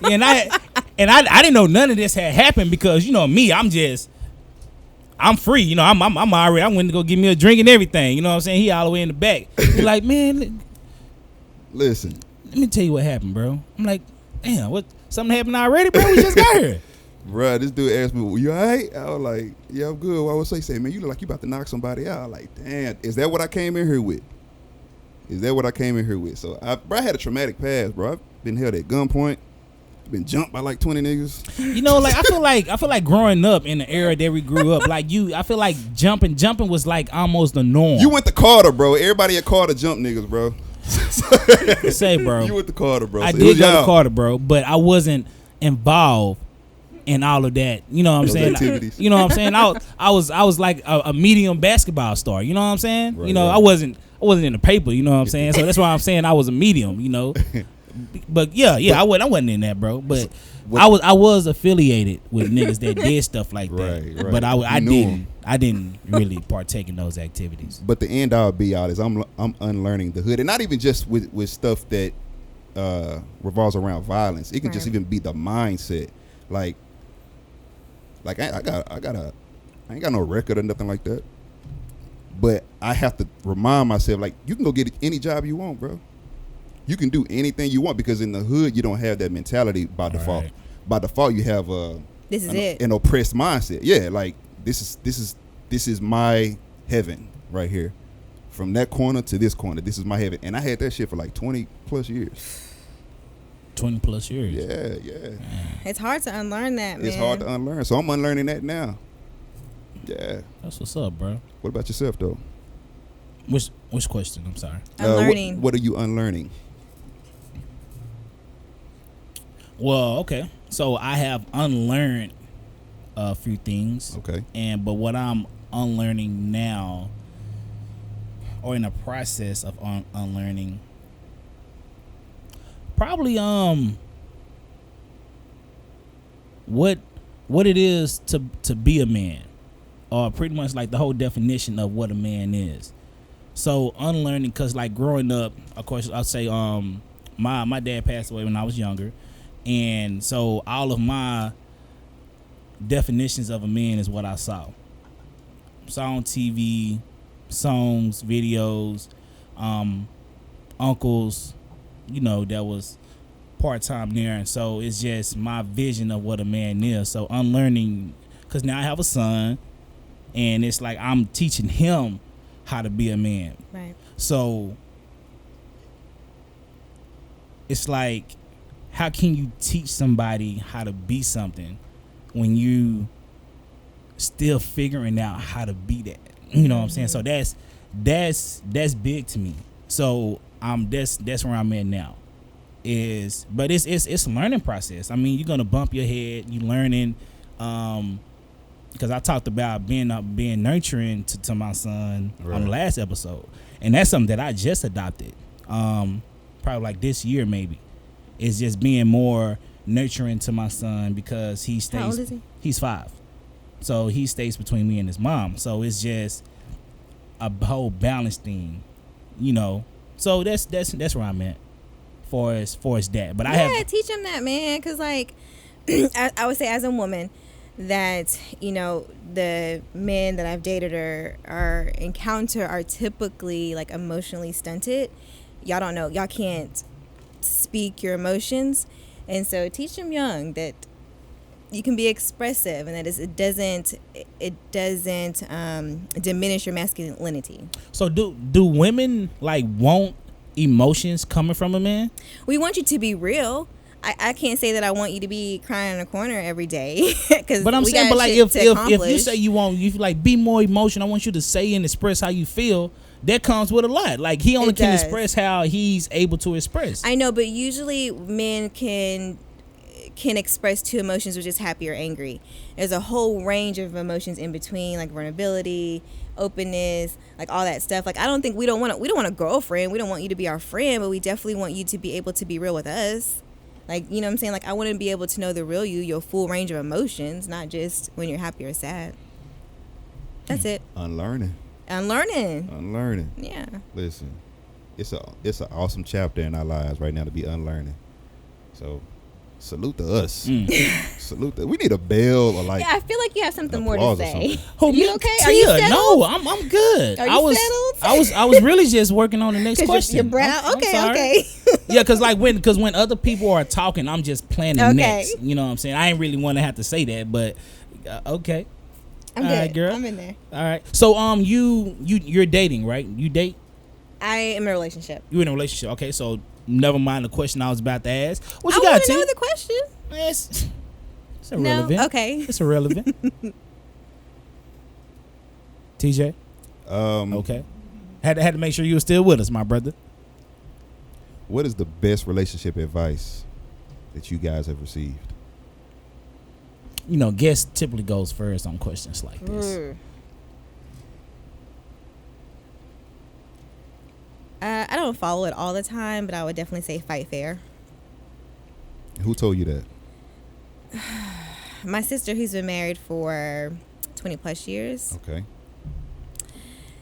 Yeah, and I didn't know none of this had happened because me, I'm free. I'm already. I went to go get me a drink and everything. You know what I'm saying? He all the way in the back. He's like, man, listen. Let me tell you what happened, bro. I'm like, damn, what? Something happened already, bro? We just got here. Bruh, this dude asked me, "Well, you all right?" I was like, "Yeah, I'm good." Why would I say, "Man, you look like you about to knock somebody out." I'm like, damn, is that what I came in here with? So I had a traumatic past, bro. I've been held at gunpoint. Been jumped by like 20 niggas. Like I feel like growing up in the era that we grew up, I feel like jumping was like almost the norm. You went to Carter, bro. Everybody at Carter jumped niggas, bro. Say, bro. You went to Carter, bro. I so did go to Carter, bro, but I wasn't involved in all of that. You know what I'm saying? Activities. You know what I'm saying? I was like a medium basketball star. You know what I'm saying? Right, I wasn't in the paper. You know what I'm saying? So that's why I'm saying I was a medium. But I wasn't in that, bro. But what- I was affiliated with niggas that did stuff like that. Right. But You I knew 'em. didn't really partake in those activities. But the end all be all is I'm unlearning the hood, and not even just with stuff that revolves around violence. It can just Right. even be the mindset. Like I ain't got no record or nothing like that. But I have to remind myself, like, you can go get any job you want, bro. You can do anything you want, because in the hood you don't have that mentality by default. Right. By default, you have This is it. an oppressed mindset. Yeah, like this is my heaven right here. From that corner to this corner, this is my heaven. And I had that shit for like 20 plus years. 20 plus years. Yeah. It's hard to unlearn that, man. It's hard to unlearn. So I'm unlearning that now. Yeah. That's what's up, bro. What about yourself, though? Which question? I'm sorry. Unlearning. What are you unlearning? Well, okay. So I have unlearned a few things. Okay. But what I'm unlearning now, or in the process of unlearning, probably what it is to be a man, or pretty much like the whole definition of what a man is. So unlearning, cause like growing up, of course, I'll say my dad passed away when I was younger, and so all of my definitions of a man is what I saw on TV, songs, videos, uncles, that was part-time there. And so it's just my vision of what a man is. So unlearning, because now I have a son, and it's like I'm teaching him how to be a man. Right. So it's like, how can you teach somebody how to be something when you still figuring out how to be that? You know what I'm saying? So that's big to me. So that's where I'm at now. But it's a learning process. I mean, you're gonna bump your head. You learning, because I talked about being nurturing to my son on the last episode, and that's something that I just adopted. Probably like this year maybe. It's just being more nurturing to my son, because he stays. How old is he? He's 5, so he stays between me and his mom. So it's just a whole balance thing, So that's where I'm at, for as that. But teach him that, man, because like I would say as a woman, that the men that I've dated or encounter are typically like emotionally stunted. Y'all don't know. Y'all can't speak your emotions, and so teach them young that you can be expressive, and that it doesn't diminish your masculinity. So do women like want emotions coming from a man? We want you to be real. I can't say that I want you to be crying in a corner every day, because but I'm saying, but like if you say you like be more emotional, I want you to say and express how you feel. That comes with a lot. Like he only can express how he's able to express. I know, but usually men can express 2 emotions, which is happy or angry. There's a whole range of emotions in between, like vulnerability, openness, like all that stuff. Like I don't think we don't want a girlfriend. We don't want you to be our friend, but we definitely want you to be able to be real with us. Like, you know what I'm saying? Like I want to be able to know the real you, your full range of emotions, not just when you're happy or sad. That's it. Unlearning. Yeah. Listen, it's an awesome chapter in our lives right now to be unlearning. So salute to us. Salute to, we need a bell or like. Yeah, I feel like you have something more to say. Oh, you okay? Are you settled? No, I'm good. Are you settled? I was really just working on the next question. Your brow. I'm Okay. sorry. Yeah, because when other people are talking, I'm just planning next. You know what I'm saying? I ain't really want to have to say that, but okay. I'm all good. right, girl. I'm in there. All right. So you're dating, right? You date? I am in a relationship. You in a relationship? Okay. So never mind the question I was about to ask. What I you got, want to T? know the question. It's irrelevant. No? Okay. It's irrelevant. TJ. Okay. Had to make sure you were still with us, my brother. What is the best relationship advice that you guys have received? Guest typically goes first on questions like this. I don't follow it all the time, but I would definitely say fight fair. Who told you that? My sister, who's been married for 20 plus years. Okay.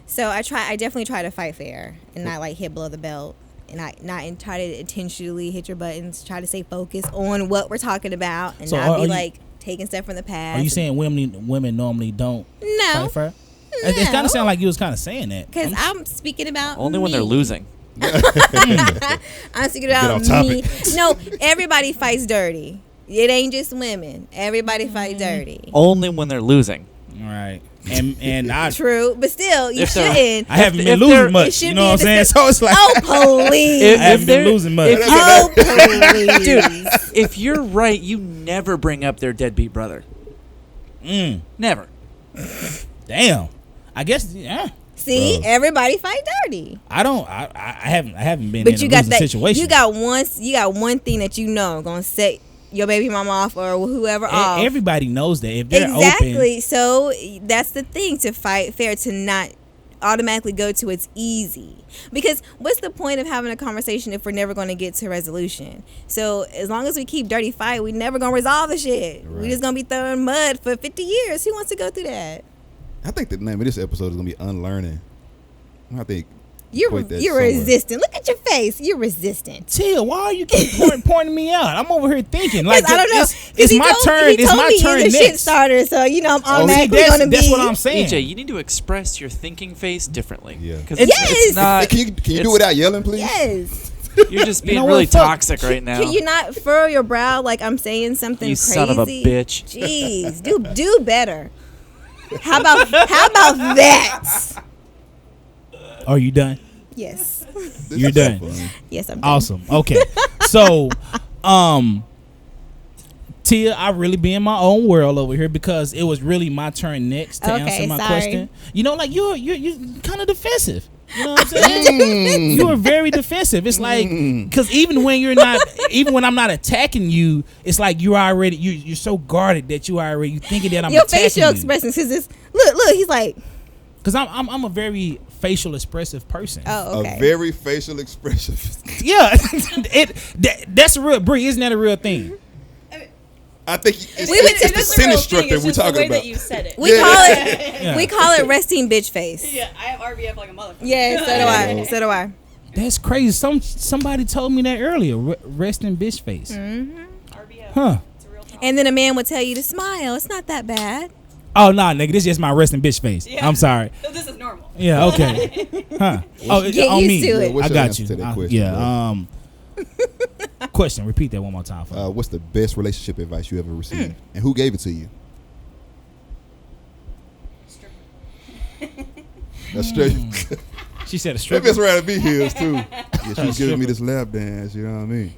So I definitely try to fight fair and not like hit below the belt, and not try to intentionally hit your buttons. Try to stay focused on what we're talking about and So not are be you- like taking stuff from the past. Are you saying women normally don't no? fight fair? It kind of sounded like you was kind of saying that. Because I'm speaking about Only when they're me. losing. I'm speaking Get about off me. topic. No, everybody fights dirty. It ain't just women. Everybody fights dirty. Only when they're losing. Right. And I True, but still, you If they're- shouldn't. I haven't If been they're- losing It much. should You know what I'm be saying? the So it's like Oh, please. If- I haven't been they're- losing much. if- Oh, please. If you're right, you never bring up their deadbeat brother. Never. Damn. I guess yeah. See, Bro. everybody fight dirty. I don't. I haven't been But in you a got losing that. situation. You got one thing that you know gonna set your baby mama off or whoever off. Everybody knows that if they're Exactly. open. So that's the thing, to fight fair, to not automatically go to it's easy. Because what's the point of having a conversation if we're never going to get to a resolution? So as long as we keep dirty fight, we never going to resolve the shit. Right. We just going to be throwing mud for 50 years. Who wants to go through that? I think the name of this episode is gonna be unlearning. I think You're Equate that you're somewhere. resistant. Look at your face. You're resistant. Tia, why are you keep pointing me out? I'm over here thinking like I don't know. It's my turn. It's my turn He's a shit next. starter, so you know I'm See, automatically going to be. that's what I'm saying. EJ, you need to express your thinking face differently. Yeah. Because Yes. it's not. Hey, can you do it's- it without yelling, please? Yes. You're just being know what? really Fuck. toxic right now. Can you not furrow your brow like I'm saying something You crazy? son of a bitch. Jeez, do better. How about that? Are you done? Yes. This You're is so done. fun. Yes, I'm done. Awesome. Okay. So, Tia, I really be in my own world over here because it was really my turn next to Okay, answer my sorry. question. You know, like you're kind of defensive. You know what I'm saying? You are very defensive. It's like because even when I'm not attacking you, it's like you're so guarded that you thinking that I'm Your attacking facial you. expressions, because this look, he's like, Because I'm a very facial expressive person. oh, okay. A very facial expression. Yeah, that's a real. Bree, isn't that a real thing? I think it's, We would- it's the it's sentence structure we're talking the way about. that you said it. We Yeah. call it Yeah. we call it resting bitch face. Yeah, I have RBF like a motherfucker. Yeah, so do I. So do I. That's crazy. Somebody told me that earlier. Resting bitch face. RBF. Huh? It's a real talk. And then a man would tell you to smile. It's not that bad. Oh nah, nigga, this is just my resting bitch face. Yeah. I'm sorry. So this is normal. Yeah. Okay. Huh? Oh, Get on used me. to it. What's I your got answer you. to that question, Yeah. bro? Question. Repeat that one more time for me. What's the best relationship advice you ever received, and who gave it to you? That's straight. She said a That stripper. bitch rather be here too. Yeah, she was giving me this lap dance. You know what I mean?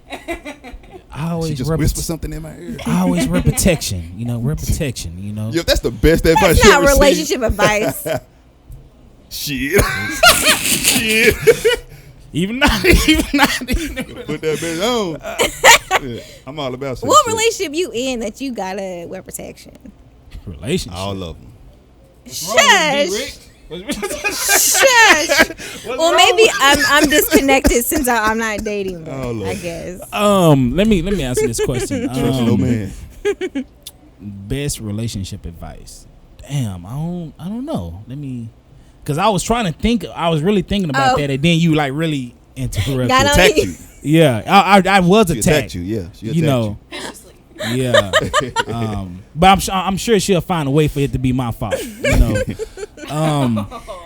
I She always just whispered something in my ear. I always wear protection. You know, wear protection. You know. Yo, that's the best advice That's you not ever relationship advice. Shit. Shit. Even not. Put that bitch on. Yeah, I'm all about some What shit. relationship you in that you gotta wear protection? relationship. All of them. Shush. Shush. Well, maybe I'm disconnected since I'm not dating. Oh, More, Lord. I guess. Let me answer this question. Trust no man. Best relationship advice. Damn, I don't know. Cause I was trying to think. I was really thinking about Oh. that, and then you like really interrupted. Got on Attacked you. you. Yeah, I was She attacked. attacked you. Yeah, she attacked You know. Viciously. Yeah. But I'm sure she'll find a way for it to be my fault. You know.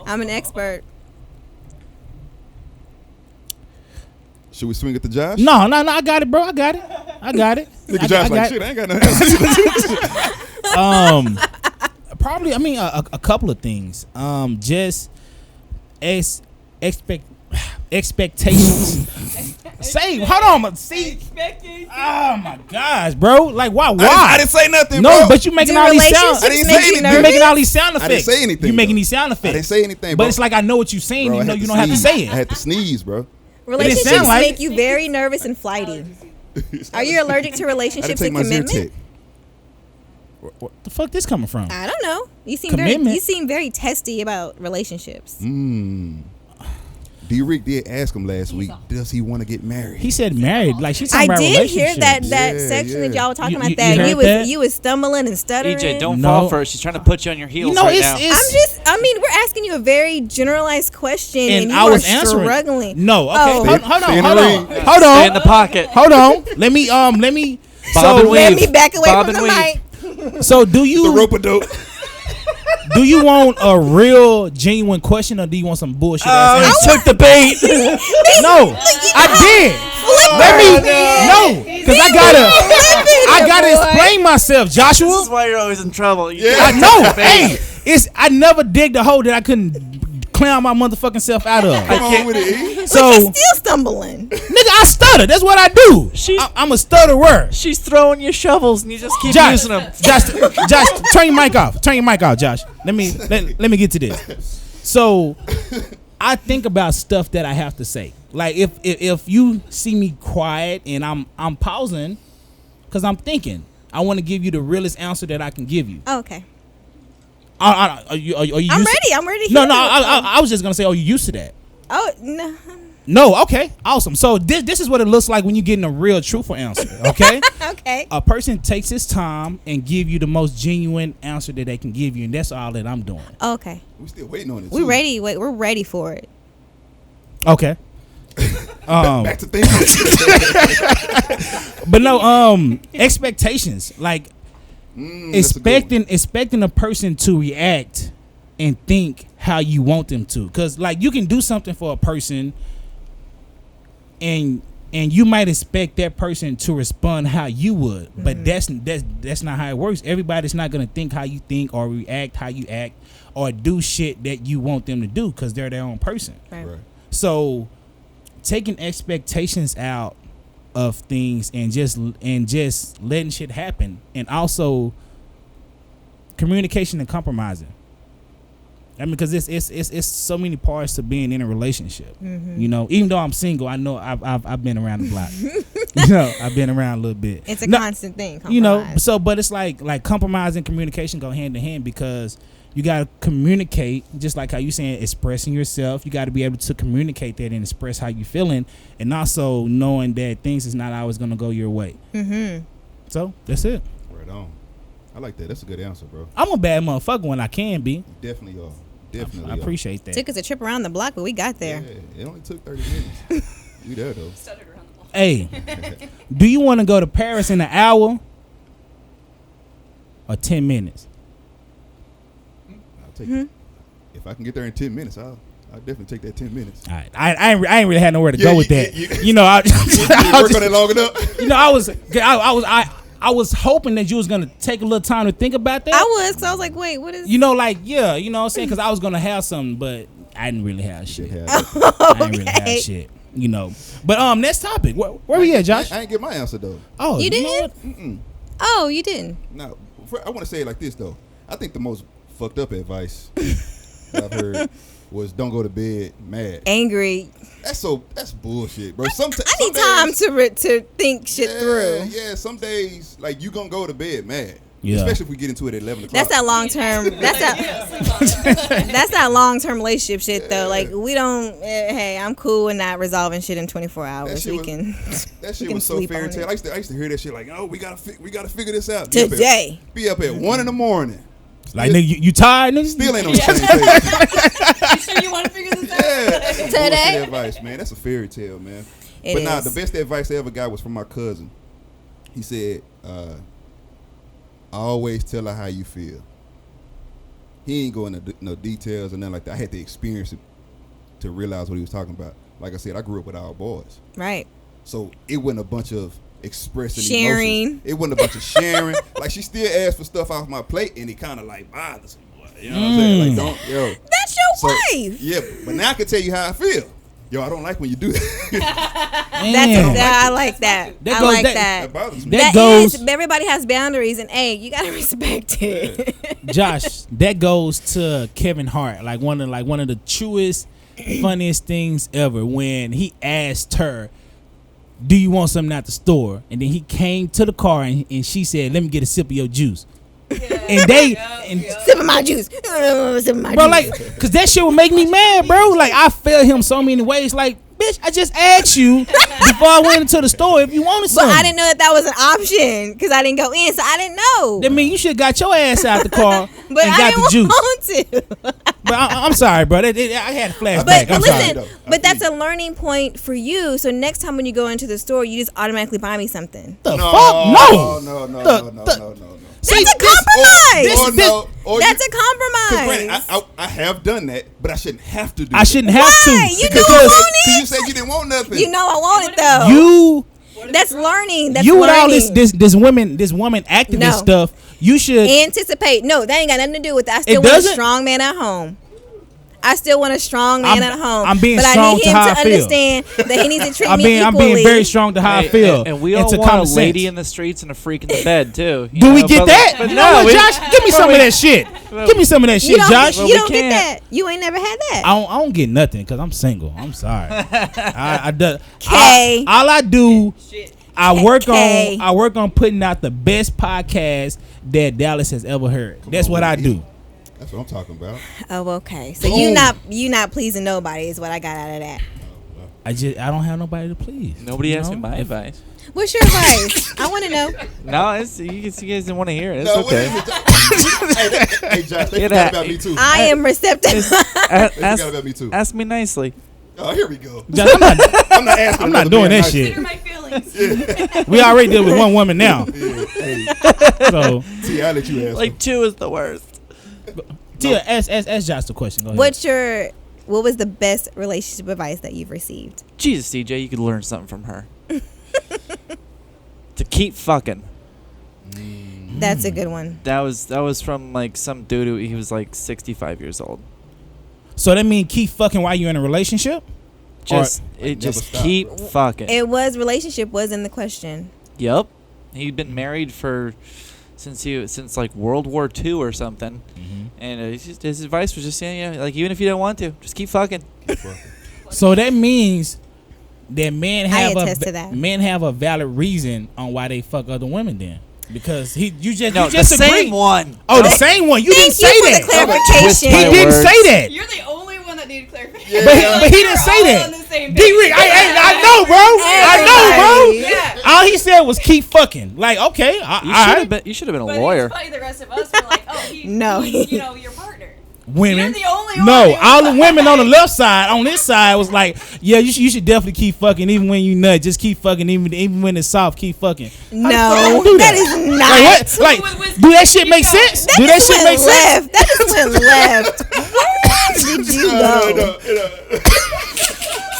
I'm an expert. Should we swing at the Josh? No, I got it, bro. I got it. Nigga I Josh like got shit. I ain't got no answer. Probably. I mean, a couple of things. Just expectations. Say, hold on, but see. Expecting. Oh my gosh, bro! Like, why? I didn't say nothing, No, bro. but you making Do all these sound. relationships I didn't make say you anything. You nervous? making all these sound effects. I didn't say anything, You making bro. these sound effects. I didn't say anything, But bro. it's like I know what you're saying. Bro, I You know had you to don't have to sneeze. say I it. had to sneeze, bro. Relationships sound like make you very nervous and flighty. Are you allergic to I didn't relationships take and my commitment? Zyrtec. What the fuck this coming from? I don't know. You seem Commitment? very testy about relationships. Deep D-Rick did ask him last week, does he want to get married? He said married. Like she's I talking about did hear relationships. that Yeah, section that yeah. y'all were talking You- about. you That heard you was that? you was stumbling and stuttering. EJ, don't No. fall for it. She's trying to put you on your heels You know, right it's, now. it's I mean, we're asking you a very generalized question, and you I are was answering. struggling. No, okay. Oh. Hold Stay in the on. ring. Hold Stay in the on. pocket. Hold on. Let me Bob and Let weave. me back away Bob from and the weave. mic. So do The you rope-a-dope. do you want a real genuine question or do you want some bullshit Oh, ass he answer? took the bait. No, I did. Let me because I gotta explain myself, Joshua. This is why you're always in trouble. Yeah. I know. Hey, I never digged a hole that I couldn't clown my motherfucking self out of. Come on with it, E. So, He's still stumbling. nigga, I stutter. That's what I do. She's- I'm a stutterer. She's throwing you shovels and you just keep Josh, using them. Josh, turn your mic off. Turn your mic off, Josh. Let me get to this. So, I think about stuff that I have to say. Like if you see me quiet and I'm pausing, cause I'm thinking. I want to give you the realest answer that I can give you. Oh, okay. Are you I'm used to- ready. I'm ready. To No, hear no. it. I was just gonna say, are you used to that? Oh no. No. Okay. Awesome. So this is what it looks like when you're getting a real, truthful answer. Okay. Okay. A person takes his time and give you the most genuine answer that they can give you, and that's all that I'm doing. Okay. We still waiting on it. We too. ready. Wait, we're ready for it. Okay. Back to things. But no, expectations. Like That's a good one. expecting a person to react and think how you want them to. Cause like you can do something for a person and you might expect that person to respond how you would. But that's not how it works. Everybody's not gonna think how you think or react how you act or do shit that you want them to do because they're their own person. Right. Right. So taking expectations out of things and just letting shit happen, and also communication and compromising. I mean, because it's so many parts to being in a relationship. You know, even though I'm single, I know I've been around the block. You know, I've been around a little bit. It's a No, constant thing. you know. Compromise. So, but it's like compromise and communication go hand in hand because you got to communicate, just like how you saying expressing yourself. You got to be able to communicate that and express how you feeling, and also knowing that things is not always gonna go your way. So that's it. Right on. I like that. That's a good answer, bro. I'm a bad motherfucker when I can be. You definitely are. Definitely. I appreciate that. Took us a trip around the block, but we got there. Yeah, it only took 30 minutes. We there though. Stuttered around the block. Hey, do you want to go to Paris in an hour or 10 minutes? I'll take it. If I can get there in 10 minutes, I'll definitely take that 10 minutes. All right, I ain't really had nowhere to Yeah, go with that. you- You know, I You work on it long enough. you know, I was hoping that you was gonna take a little time to think about that. I was, because I was like, wait, what is? You know, like yeah, you know what I'm saying? Because I was gonna have something, but I didn't really have shit. Yeah. I didn't really have Okay. shit. You know. But next topic. Where we at, Josh? I ain't get my answer though. Oh, You know didn't? what? Oh, you didn't. No, I want to say it like this though. I think the most fucked up advice that I've heard was don't go to bed mad. Angry. That's bullshit, bro. Sometimes I need time to think shit through. Yeah, some days like you gonna go to bed mad. Yeah. Especially if we get into it at 11 o'clock. That's that long term. That's that long term relationship shit though. Like we don't. Hey, I'm cool with not resolving shit in 24 hours. shit We was- can. That shit can was so sleep fairy on tale. it. I used to hear that shit like, oh, we gotta figure this out. Today. Be up at 1 in the morning. Like nigga, you tired, nigga? Still ain't on the same page. You sure you want to figure this out? Yeah, that's some Today? bullshit advice, man. That's a fairy tale, man. It But nah, is. the best advice I ever got was from my cousin. He said, always tell her how you feel. He ain't going into no details or nothing like that. I had to experience it to realize what he was talking about. Like I said, I grew up with all boys. Right. So it wasn't a bunch of expressing Sharing. emotions. It wasn't a bunch of sharing. Like she still asked for stuff off my plate and it kind of like bothers me. Boy. You know what I'm saying? Like don't, yo. That's your So, wife. yeah, but now I can tell you how I feel. Yo, I don't like when you do that. Damn. I like that. That I goes- like that- that. That bothers me. That That goes- is, everybody has boundaries, and hey, you gotta respect it. Josh, that goes to Kevin Hart, like one of the truest, funniest things ever. When he asked her, "Do you want something at the store?" and then he came to the car and she said, "Let me get a sip of your juice." Yeah. and they Sipping my juice. Sipping my bro, juice. like, cause that shit would make me mad, bro. Like, I failed him so many ways. Like, bitch, I just asked you before I went into the store if you wanted But something. I didn't know that was an option because I didn't go in, so I didn't know. That mean you should have got your ass out the car But and I got didn't the juice. want to. But I'm sorry, bro. I had a flashback. But I'm listen, sorry. but that's a learning point for you. So next time when you go into the store, you just automatically buy me something. The No, fuck? No. No. See, That's a compromise. That's a compromise. Granted, I have done that, but I shouldn't have to do. I shouldn't have to. Why? You because know I want Because you it. said you didn't want nothing. You know I want it though. you That's learning. That's you with learning. all this woman activist No. stuff. You should. Anticipate. No, that ain't got nothing to do with that. I still want a doesn't? strong man at home. I still want a strong man at home. I'm being but strong I need to him how to I feel. understand that he needs to treat I'm me being equally. very strong to how I feel. And we and all to want a common lady sense. in the streets and a freak in the bed too. you Do we know, get but- that? But You no, know what, we- Josh? Give me some of that shit. Give me some of that shit, You don't, Josh. you Well, we don't get can't. that. You ain't never had that. I don't get nothing because I'm single. I'm sorry. I do. K. All I do, Shit. I work K. on putting out the best podcast that Dallas has ever heard. That's what I do. That's what I'm talking about. Oh, okay. So Boom. you not pleasing nobody is what I got out of that. I don't have nobody to please. Nobody you asked know? me my advice. What's your advice? I want to know. No, it's, you guys didn't want to hear it. It's No, what okay. is it? Hey, Josh, they Get forgot at- about me too. I am receptive. They forgot ask, about me too. ask me nicely. Oh, here we go. Josh, I'm not, I'm not asking. I'm not another doing man that shit. Consider my feelings. We already deal with one woman now. Yeah, hey, So T, I'll let you ask. Like 2 is the worst. Tia, ask Josh the question. Go ahead. What was the best relationship advice that you've received? Jesus, DJ, you could learn something from her. To keep fucking. That's a good one. That was from like some dude who he was like 65 years old. So that mean keep fucking while you're in a relationship? Just never just stop. keep fucking. Relationship was in the question. Yep. He'd been married since like World War II or something. And his advice was just saying, yeah, like even if you don't want to, just keep fucking. So that means that men attest to that. men have a valid reason on why they fuck other women then. Because you just No, you just the agreed. same one. Oh, the same one. You didn't Thank say you for that. the Twist clarification. He my didn't words. say that. You're the only one that needed clarification. Yeah. But he didn't say We're all that. on the same D. page. Rick, I know, bro. I know, bro. Yeah. All he said was keep fucking. Like, okay, You should have been a But lawyer. it's funny the rest of us were like, oh, No. he's, you know, your partner. women. You're the only one No, who- all the women on the left side, on this side, was like, yeah, you should definitely keep fucking even when you nut. Just keep fucking even when it's soft. Keep fucking. How the fuck No, you do that is not. Like what? Like, do that shit make sense? Do that just shit went make sense? left. That just went left. Where did you go?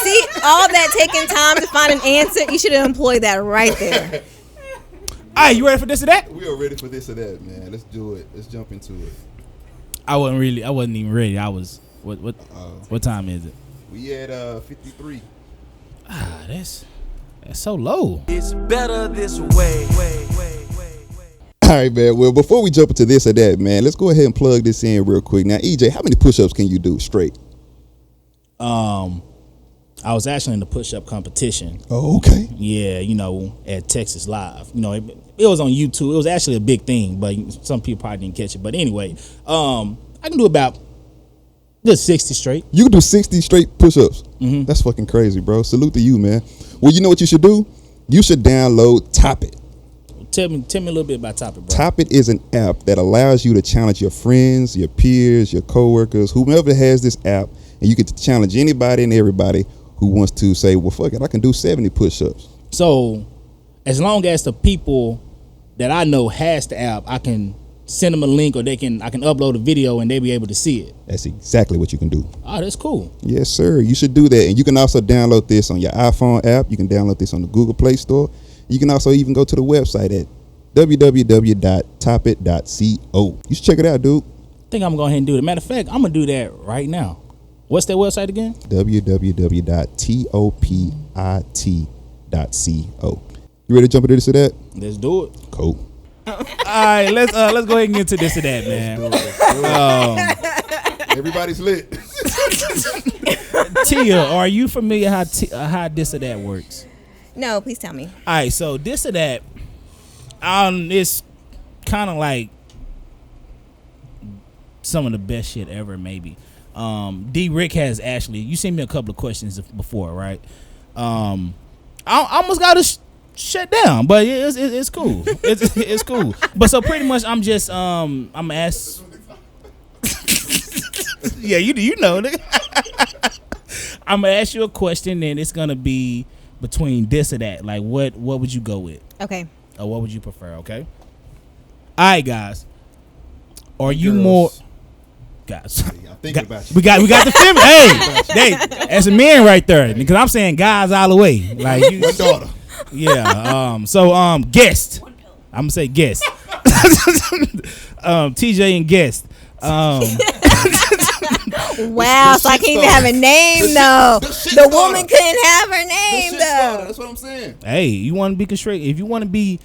See, all that taking time to find an answer, you should have employed that right there. All right, you ready for this or that? We are ready for this or that, man. Let's do it. Let's jump into it. I wasn't even ready. I was. What time is it? We at 53. Ah, that's so low. It's better this way. All right, man. Well, before we jump into this or that, man, let's go ahead and plug this in real quick. Now, EJ, how many push-ups can you do straight? I was actually in the push-up competition. Oh, okay. Yeah, at Texas Live. It was on YouTube. It was actually a big thing, but some people probably didn't catch it. But anyway, I can do about just 60 straight. You can do 60 straight push-ups. That's fucking crazy, bro. Salute to you, man. Well, you know what you should do? You should download Top It. Tell me a little bit about Top It, bro. Top It is an app that allows you to challenge your friends, your peers, your coworkers, whomever has this app, and you get to challenge anybody and everybody who wants to say, well, fuck it, I can do 70 push-ups. So, as long as the people that I know has the app, I can send them a link, or I can upload a video and they be able to see it. That's exactly what you can do. Oh, that's cool. Yes, sir. You should do that. And you can also download this on your iPhone app. You can download this on the Google Play Store. You can also even go to the website at www.topit.co. You should check it out, dude. I think I'm going to go ahead and do it. Matter of fact, I'm going to do that right now. What's that website again? www.topit.co. You ready to jump into this or that? Let's do it. Cool. All right, let's go ahead and get to this or that, man. Everybody's lit. Tia, are you familiar how this or that works? No, please tell me. All right, so this or that, it's kind of like some of the best shit ever, maybe. D. Rick has actually. You sent me a couple of questions before, right? I almost got to shut down, but it's cool. It's cool. But so pretty much, I'm just I'm asked. Yeah, you know, nigga. I'm gonna ask you a question, and it's gonna be between this or that. Like, what would you go with? Okay. Or what would you prefer? Okay. All right, guys. Are you Girls. more? Guys, I'm thinking about you. we got the feminine. Hey, as a man right there, because I'm saying guys all the way. Like you, One daughter. yeah. So guest. I'm gonna say guest. TJ and guest. Wow, so I can't even have a name though. The woman couldn't have her name though. That's what I'm saying. Hey, you want to be constricted? If you want to be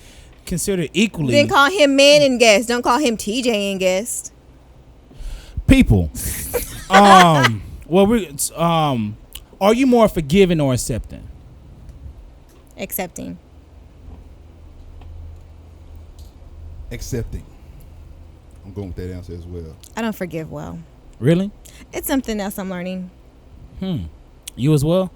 considered equally, Then call him man and guest. Don't call him TJ and guest. people. Are you more forgiving or accepting? Accepting. Accepting. I'm going with that answer as well. I don't forgive well. Really? It's something else I'm learning. You as well?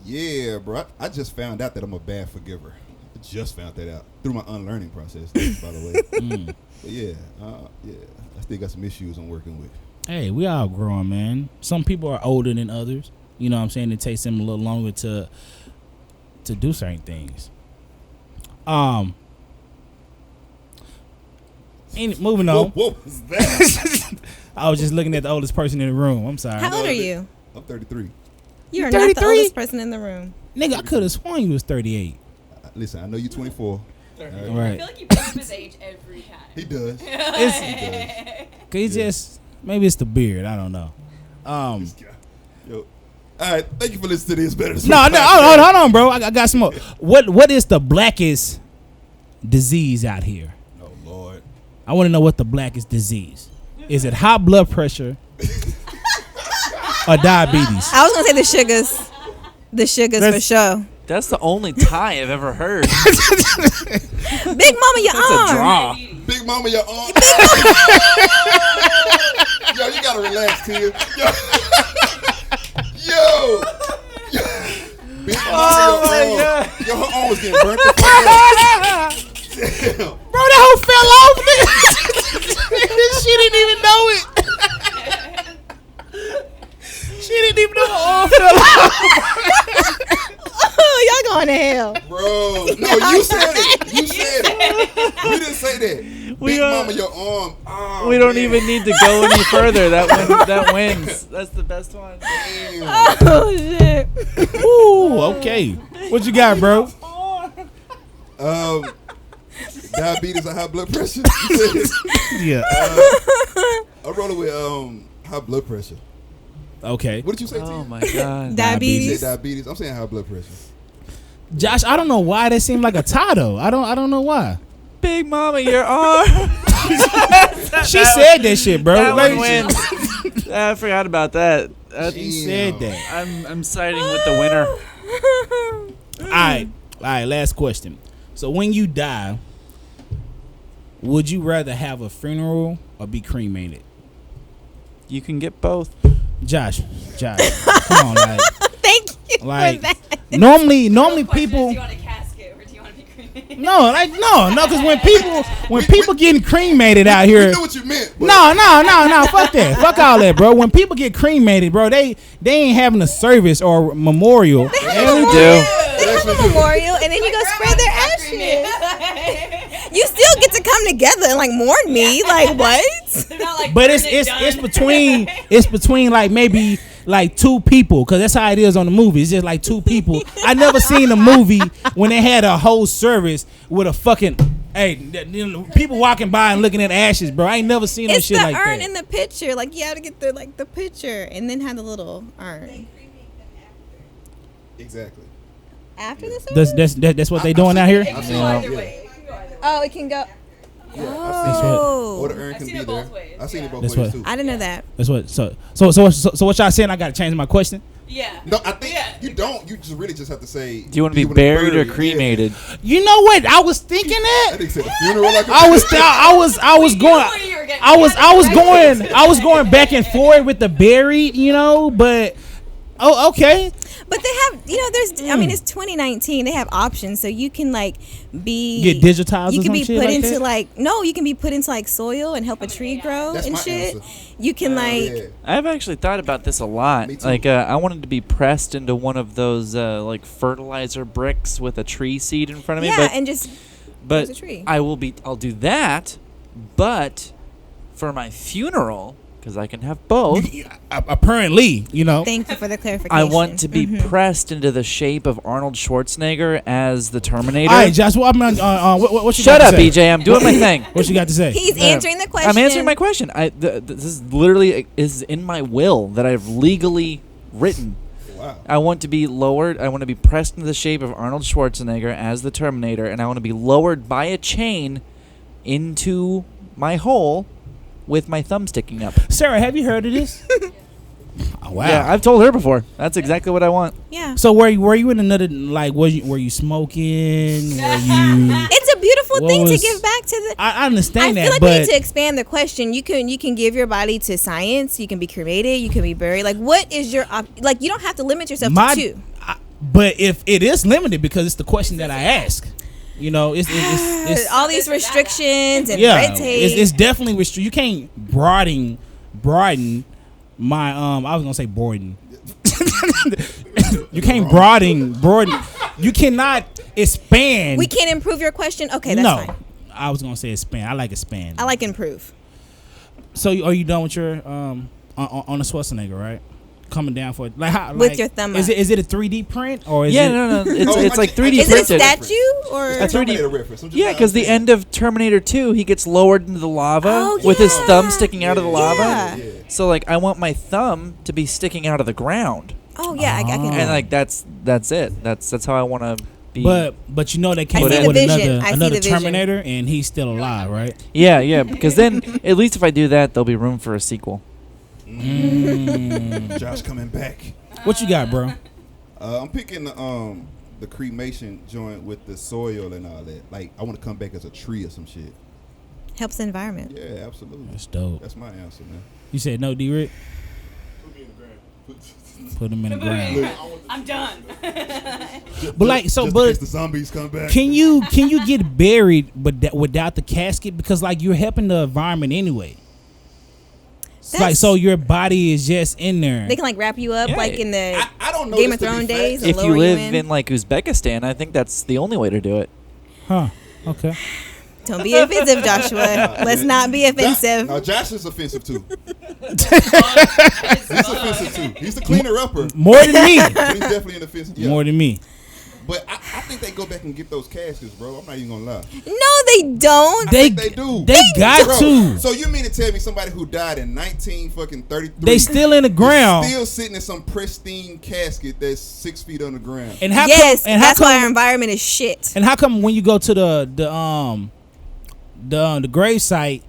Yeah, bro. I just found out that I'm a bad forgiver. I just found that out through my unlearning process, by the way. But yeah, I still got some issues I'm working with. Hey, we all growing, man. Some people are older than others. You know what I'm saying? It takes them a little longer to do certain things. Moving on. What was that? I was just looking at the oldest person in the room. I'm sorry. How old are you? I'm 33. You are not the 33? oldest person in the room. Nigga, I could have sworn you was 38. Listen, I know you're 24. Right. I feel like you bring up his age every time. He does. It's just, maybe it's the beard. I don't know. This guy. Yo. All right, thank you for listening to this. Better. No, hold on, bro. I got some more. What is the blackest disease out here? Oh Lord. I want to know what the blackest disease is. It high blood pressure or diabetes? I was gonna say the sugars. The sugars for sure. That's the only tie I've ever heard. Big mama, your That's a arm. draw. Big mama, your aunt. Yo, you gotta relax, kid. Yo. Big mama, your arm. Yo, her arm was getting burnt the fuck up. Damn. Bro, that whole fell off, nigga. She didn't even know it. She didn't even know her arm fell off. Oh, y'all going to hell. Bro, no, you said it. You said it. We didn't say that. Big mama, your arm. Oh, We don't man. even need to go any further. That wins. That's the best one. Damn. Oh, shit. Ooh, okay. What you got, bro? Diabetes or high blood pressure? Yeah. I roll it with high blood pressure. Okay. What did you say, T? Oh my god. You Diabetes. said diabetes. I'm saying high blood pressure. Josh, I don't know why that seemed like a tie though. I don't know why. Big mama, your arm. She said that shit, bro. That Like, one wins. I forgot about that. She said that. I'm siding with the winner. All right, last question. So when you die, would you rather have a funeral or be cremated? You can get both. Josh, come on, like, Thank you for like that. normally Question is, people. do you want a casket or do you want to be cremated? No, because when people getting cremated out We here. knew what you meant. But No, fuck that. Fuck all that, bro. When people get cremated, bro, they ain't having a service or memorial. do. They have a memorial, and then you go spread their ashes. You still get to come together and like mourn me. Like what? They're not like But burn it's it done. between like maybe like two people, because that's how it is on the movie. It's just like two people. I never seen a movie when they had a whole service with a fucking people walking by and looking at ashes, bro. I ain't never seen no It's shit the like urn that. in the picture. Like you have to get the picture, and then have the little urn. exactly. After the service? That's what they doing out here. It can go either way. It can go either way. Oh, it can go. Yeah, Oh. or the urn I've can seen be it there. both ways, I've seen it yeah. both That's ways what- too. I didn't know that. That's what. So what y'all saying? I got to change my question. Yeah. No, I think Yeah. you don't. You just really just have to say. Do you want to be buried or cremated? You know what? I was thinking That that. nigga said a funeral like a I was going. Where you were getting I was going back and forth with the buried, but okay. But they have, there's. I mean, it's 2019. They have options, so you can be Get digitized. You or can some be shit put like into that? no, you can be put into soil and help a tree grow That's and my shit. answer. You can Yeah. I've actually thought about this a lot. Me too. I wanted to be pressed into one of those fertilizer bricks with a tree seed in front of me. yeah, But and just but there's a tree. I'll do that. But for my funeral, because I can have both, Apparently, Thank you for the clarification. I want to be Mhm. pressed into the shape of Arnold Schwarzenegger as the Terminator. All right, Josh. What you Shut got up, to say? BJ. I'm doing my thing. What you got to say? He's No, answering the question. I'm answering my question. This is literally is in my will that I've legally written. Wow. I want to be lowered. I want to be pressed into the shape of Arnold Schwarzenegger as the Terminator, and I want to be lowered by a chain into my hole with my thumb sticking up. Sarah, have you heard of this? Oh, wow. Yeah, I've told her before. That's exactly what I want. Yeah. So were you in another were you smoking? Were you? It's a beautiful What thing to was- give back to the. I I understand feel that, like we need but to expand the question. You can give your body to science. You can be cremated. You can be buried. What is your you don't have to limit yourself to two. but if it is limited because it's the question that I ask, it's All these restrictions and yeah, red tape. it's definitely restricted. You can't broaden my I was gonna say broaden. You can't broaden. You cannot expand. We can't improve your question. Okay, that's no, fine. I was gonna say expand. I like expand. I like improve. So are you done with your on the Schwarzenegger, right? Coming down for how, With your thumb Is up. it a 3D print or is Yeah, it? no. No, It's like 3D Is it a printed. statue or? It's That's a 3D. Terminator reference. I'm just Yeah, not because the understanding. end of Terminator 2, he gets lowered into the lava Oh, with his yeah. thumb sticking out of the lava. Yeah. Yeah. So I want my thumb to be sticking out of the ground, Oh yeah, I can. Oh. and that's it. That's how I want to be. But they came I see out the with vision. I see another the vision. Terminator and he's still alive, right? yeah, because then at least if I do that, there'll be room for a sequel. Josh coming back. What you got, bro? I'm picking the cremation joint with the soil and all that. I want to come back as a tree or some shit. Helps the environment. Yeah, absolutely. That's dope. That's my answer, man. You said no, D-Rick? Put him in the ground. I'm done. But Just in case the zombies come back. can you get buried but without the casket because you're helping the environment anyway? It's so your body is just in there. They can wrap you up Yeah. in the I don't know Game this of to be Thrones fact. days. And If lower you live in. in Uzbekistan, I think that's the only way to do it. Huh? Okay. Don't be offensive, Joshua. Let's not be offensive. No, Josh is offensive too. He's offensive too. He's the cleaner upper. More than me. But he's definitely an offensive. Yeah. More than me. But I think they go back and get those caskets, bro. I'm not even gonna lie. No, they don't. They do. They got Bro, to. So you mean to tell me somebody who died in 1933? They still in the ground. Still sitting in some pristine casket that's 6 feet underground. And how Yes, come? And how that's why our come? environment is shit. And how come when you go to the grave site,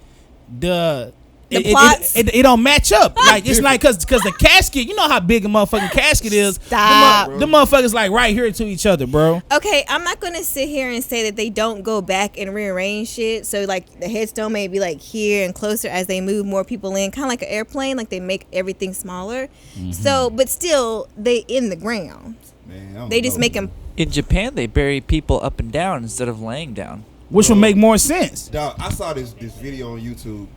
plots? it don't match up. It's because the casket. You know how big a motherfucking casket is. Stop. The motherfuckers right here to each other, bro. Okay, I'm not gonna sit here and say that they don't go back and rearrange shit. So the headstone may be here and closer as they move more people in, kind of like an airplane. They make everything smaller. So, but still, they in the ground. Man, I don't They just know, make man. them. In Japan, they bury people up and down instead of laying down. Which would make more sense. Dog, I saw this video on YouTube.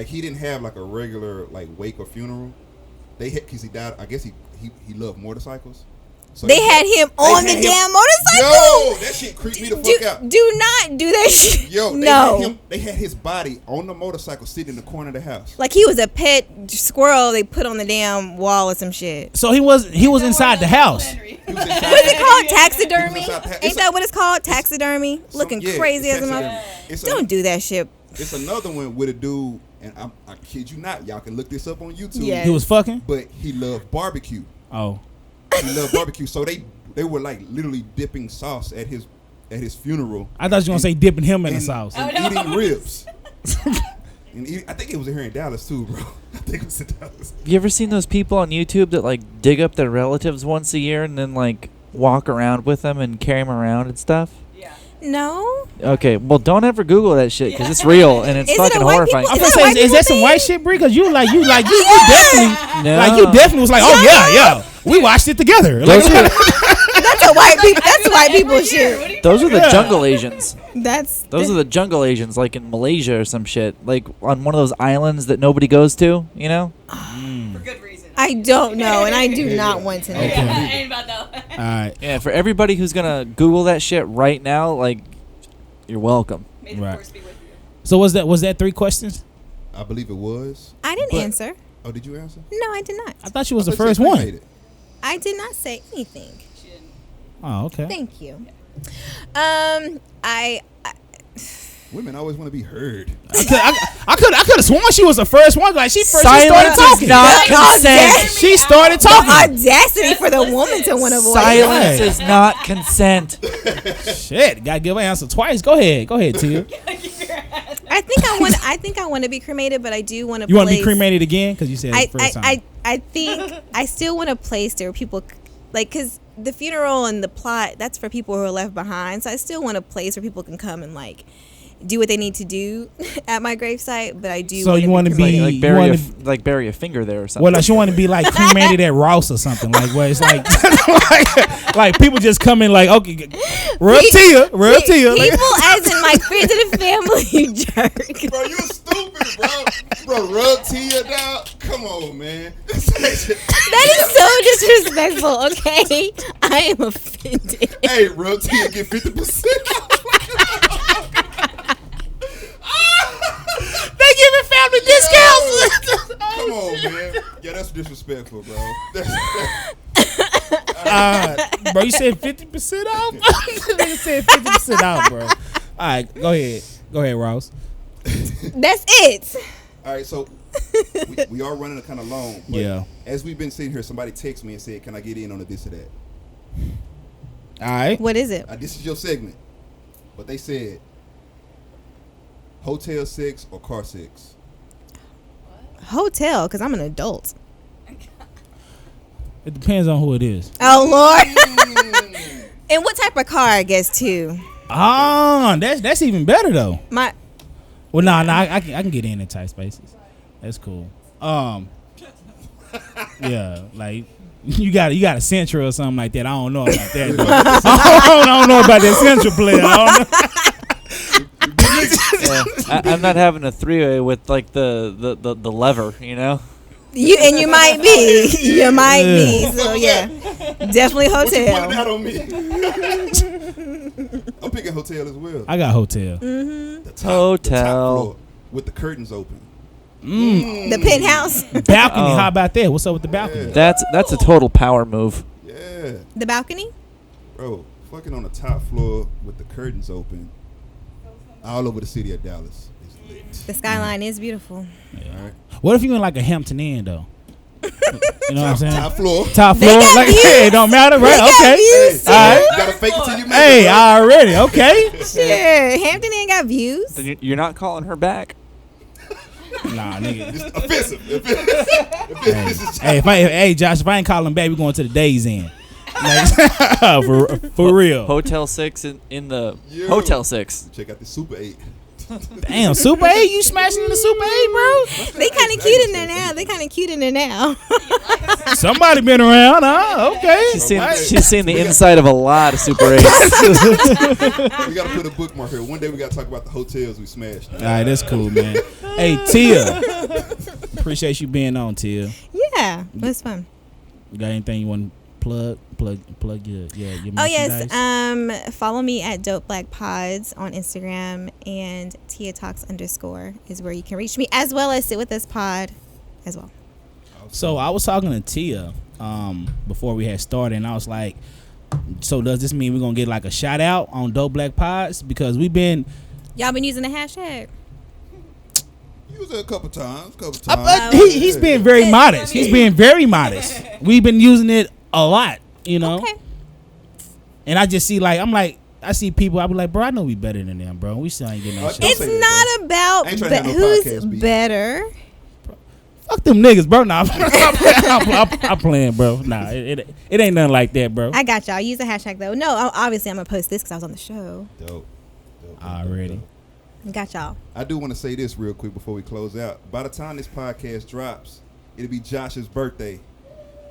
He didn't have a regular wake or funeral. They had because he died. I guess he loved motorcycles. So They had him on the damn motorcycle. Yo, that shit creeped me the fuck out. Do not do that shit. Yo, they had his body on the motorcycle sitting in the corner of the house. Like he was a pet squirrel they put on the damn wall or some shit. So he was inside the house. He was inside What's it the- called? Taxidermy? It's a- Ain't that what it's called? Taxidermy? Looking yeah, crazy it's as a taxidermy. mother. It's Don't do that shit. It's another one with a dude, and I kid you not, y'all can look this up on YouTube. Yeah. He was fucking. But he loved barbecue. Oh, He loved barbecue. So they were literally dipping sauce at his funeral. I thought you were gonna say dipping him in the sauce. and eating ribs. And I think it was here in Dallas too, bro. I think it was in Dallas. You ever seen those people on YouTube that like dig up their relatives once a year and then like walk around with them and carry them around and stuff? Yeah. No. Okay, well, don't ever Google that shit because it's real and it's Is it a fucking white horrifying. people- I'm gonna Is that a say, white is that people some white thing? shit, Brie? Because you definitely, No. like, you definitely was like, oh yeah, we watched it together. Like, Those are, That's a white people. That's white people shit. those are the Yeah. jungle Asians. Those Are the jungle Asians, like in Malaysia or some shit, like on one of those islands that nobody goes to. You know? For good reason. I don't know, and I do not want to know. Okay. I ain't about that. all right, Yeah. For everybody who's gonna Google that shit right now, like, you're welcome. May the Right. force be with you. so was that 3 questions? I believe it was. I didn't But- answer. Oh, did you answer? No, I did not. I thought you was I the thought you first said one. made it. I did not say anything. She didn't. Oh, okay. Thank you. I Women always want to be heard. I could have sworn she was the first one. Like she first she started Silence is talking. not The consent. audacity. She started the talking. audacity for the woman to want to voice. Silence Right. is not consent. Shit, gotta give an answer twice. Go ahead, Tia. I think I want to be cremated, but I do want to. You want to be cremated again? Because you said I, it the first time. I think I still want a place there where people like, because the funeral and the plot, that's for people who are left behind. So I still want a place where people can come and like do what they need to do at my gravesite. But I do. So you want to be Like you bury wanna- bury a finger there or something. well, like you want to be like cremated at Ross or something, like where it's like, like people just come in like, okay, rub Tia. People Like, as in like friends of the family, you jerk. Bro, you stupid, bro. Bro, rub Tia down. Come on, man. That is so disrespectful. Okay, I am offended. Hey, rub Tia, get 50%. they giving family discounts. Come on, man. Yeah, that's disrespectful, bro. Bro, you said 50% off. Nigga said 50% off, bro. All right, go ahead, Ross. That's it. All right, so we are running kind of long. But Yeah. As we've been sitting here, somebody texted me and said, "Can I get in on a this or that?" All right. What is it? This is your segment. But they said, hotel sex or car sex? Hotel, because I'm an adult. It depends on who it is. Oh Lord. And what type of car, I guess, too. That's even better though. My Well, no, I can get in tight spaces. That's cool. Yeah, like you got a Sentra or something like that. I don't know about that. Though. I don't know about that Sentra player. I don't know. Yeah. I'm not having a 3-way with like the lever, you know. you might be. You might be. So yeah. Definitely What you hotel. putting out on me? I'm picking hotel as well. I got hotel. The top Hotel. floor with the curtains open. The penthouse. Balcony. Oh. How about that? What's up with the balcony? That's a total power move. Yeah. The balcony. Bro, fucking on the top floor with the curtains open all over the city of Dallas. It's lit. The skyline is beautiful. All right. What if you in like a Hampton Inn though? You know what I'm saying? Top floor. Top They floor. got Like, views. hey, it don't matter, right? They got Okay. views, too. All right. You gotta fake it till you make Hey, it. bro. already. Okay. Shit, Hampton ain't got views. Then you're not calling her back. Nah, nigga. It's offensive. Offensive. Hey, Josh, if I ain't calling back, we going to the Days Inn. Like, for real. Hotel 6 in the Yeah. Hotel 6. Check out the Super 8. Damn, Super 8, you smashing in the Super 8, bro? They kind of cute in there now. Somebody been around, huh? Okay. She's seen the inside of a lot of Super 8s. We gotta put a bookmark here. One day we gotta talk about the hotels we smashed. All right, that's cool, man. Hey, Tia. Appreciate you being on, Tia. Yeah, it was fun. You got anything you want to plug your Oh merchandise? yes, follow me at Dope Black Pods on Instagram, and Tia Talks _ is where you can reach me, as well as Sit With Us Pod as well. So I was talking to Tia before we had started, and I was like, so does this mean we're going to get like a shout out on Dope Black Pods? Because Y'all been using the hashtag. Use it a couple times. he's being very modest. He's being very modest. We've been using it a lot, you know. Okay. And I just see like I'm like I see people. I be like, bro, I know we better than them, bro. We still ain't getting that shit. Don't It's say that, not about I ain't trying to have no who's podcast beef. better. Fuck them niggas, bro. Nah, I'm playing, bro. Nah, it ain't nothing like that, bro. I got y'all. Use the hashtag though. No, obviously I'm gonna post this because I was on the show. Dope. Already. Got y'all. I do want to say this real quick before we close out. By the time this podcast drops, it'll be Josh's birthday.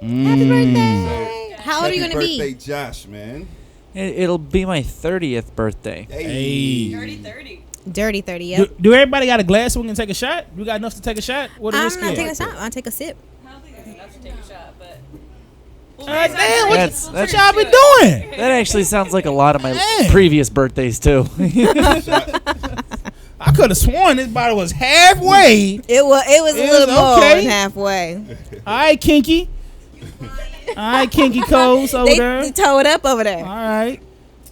Happy birthday! How old are you Happy gonna birthday, be? Josh, man. It'll be my 30th birthday. Hey. Dirty 30. Dirty 30. Yep. Do everybody got a glass so we can take a shot? We got enough to take a shot? What I'm is not this? taking a shot. I'll take a sip. I don't think it's enough to take a shot, but. God damn, That's- what y'all been doing? That actually sounds like a lot of my Man. previous birthdays too. I could have sworn this bottle was halfway. It was a It little was more okay. than halfway. All right, Kinky. All right, Kinky Coles over They there. toe it up over All there. right.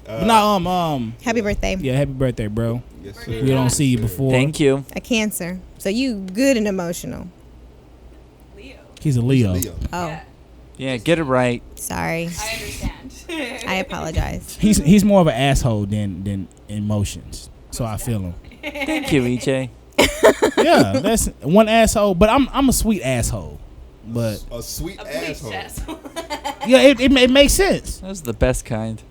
No, Happy birthday. yeah, happy birthday, bro. Yes, sir. We don't see you before. Thank you. A Cancer. So you good and emotional. Leo. He's a Leo. Leo. Oh, Yeah, Yeah, get it right. sorry. I understand. I apologize. He's more of an asshole than emotions. So I feel him. Thank you, EJ. Yeah, that's one asshole, but I'm a sweet asshole. But A sweet A bleached asshole. asshole. yeah, it makes sense. That was the best kind.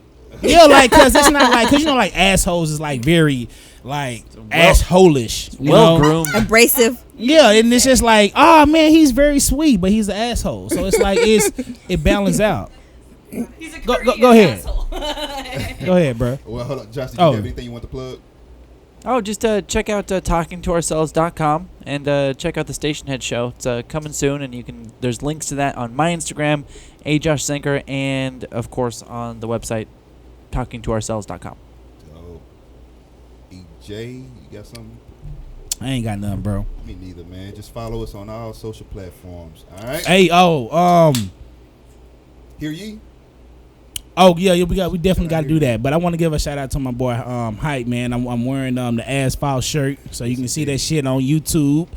Yeah, like cause it's not like cause you know like assholes is like very like assholish. You Well know? groomed. Abrasive. Yeah, and it's just like, oh man, he's very sweet, but he's an asshole. So it's like it balances out. He's a Go Korean ahead. asshole. Go ahead, bro. Well, hold on. Josh, did you Oh. have anything you want to plug? Oh, just check out talkingtoourselves.com and check out the Station Head show. It's coming soon, and there's links to that on my Instagram, @JoshZenker, and of course on the website talkingtoourselves.com. Oh, EJ, you got something? I ain't got nothing, bro. Me neither, man. Just follow us on all social platforms. All right. Hey, Hear ye? oh yeah, we definitely got to do that. But I want to give a shout out to my boy Hype, man. I'm wearing the Asphalt shirt, so you can see that shit on YouTube.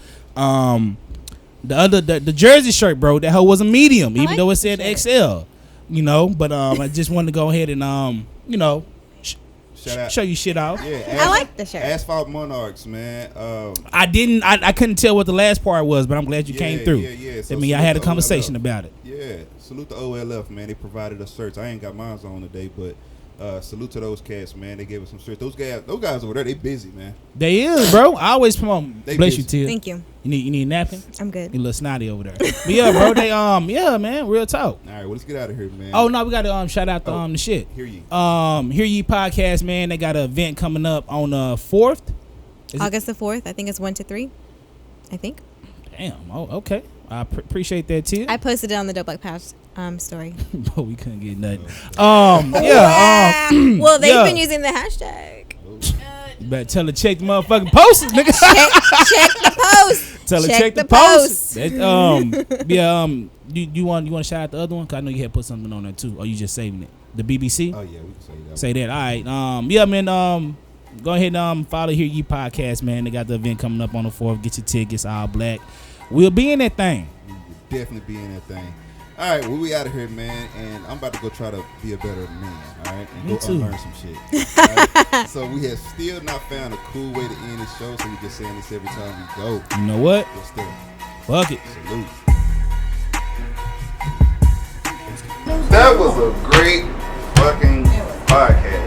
The jersey shirt, bro, that hoe was a medium, even like though it the said shirt. XL. You know, but I just wanted to go ahead and Shout out. show you shit out. Yeah, I like the shirt. Asphalt Monarchs, man. I couldn't tell what the last part was, but I'm glad you came through. Yeah. I mean, I had a conversation about it. Yeah, salute the OLF, man. They provided us shirts. I ain't got mine on today, but salute to those cats, man. They gave us some shirts. Those guys over there, they busy, man. They is, bro. I always promote. They Bless busy. you, Tia. Thank you. You need a napkin? I'm good. You a little snotty over there. But yeah, bro, they yeah, man, real talk. All right, well, let's get out of here, man. Oh no, we gotta shout out the shit. Hear ye. Hear Ye Podcast, man. They got an event coming up on 4th. Is it- August the 4th. I think it's 1 to 3. I think. Damn. Oh, okay. I appreciate that, Tia. I posted it on the Dope Black Pouch story. But we couldn't get nothing. Yeah. Well, they've yeah. been using the hashtag. You better tell her check the motherfucking posts, nigga. Check the post. Tell her check the posts. That, you want to shout out the other one? 'Cause I know you had put something on there too. Or you just saving it? The BBC. Oh yeah, we can say that. Say that. All right. Yeah, man. Go ahead and follow Hear Ye Podcast, man. They got the event coming up on the 4th. Get your tickets, all black. We'll be in that thing. We would definitely be in that thing. All right, well, we out of here, man, and I'm about to go try to be a better man, all right, and Me go too. unlearn some shit. All right? So we have still not found a cool way to end this show, so we just saying this every time we go. You know what? But still, Fuck it. salute. That was a great fucking podcast.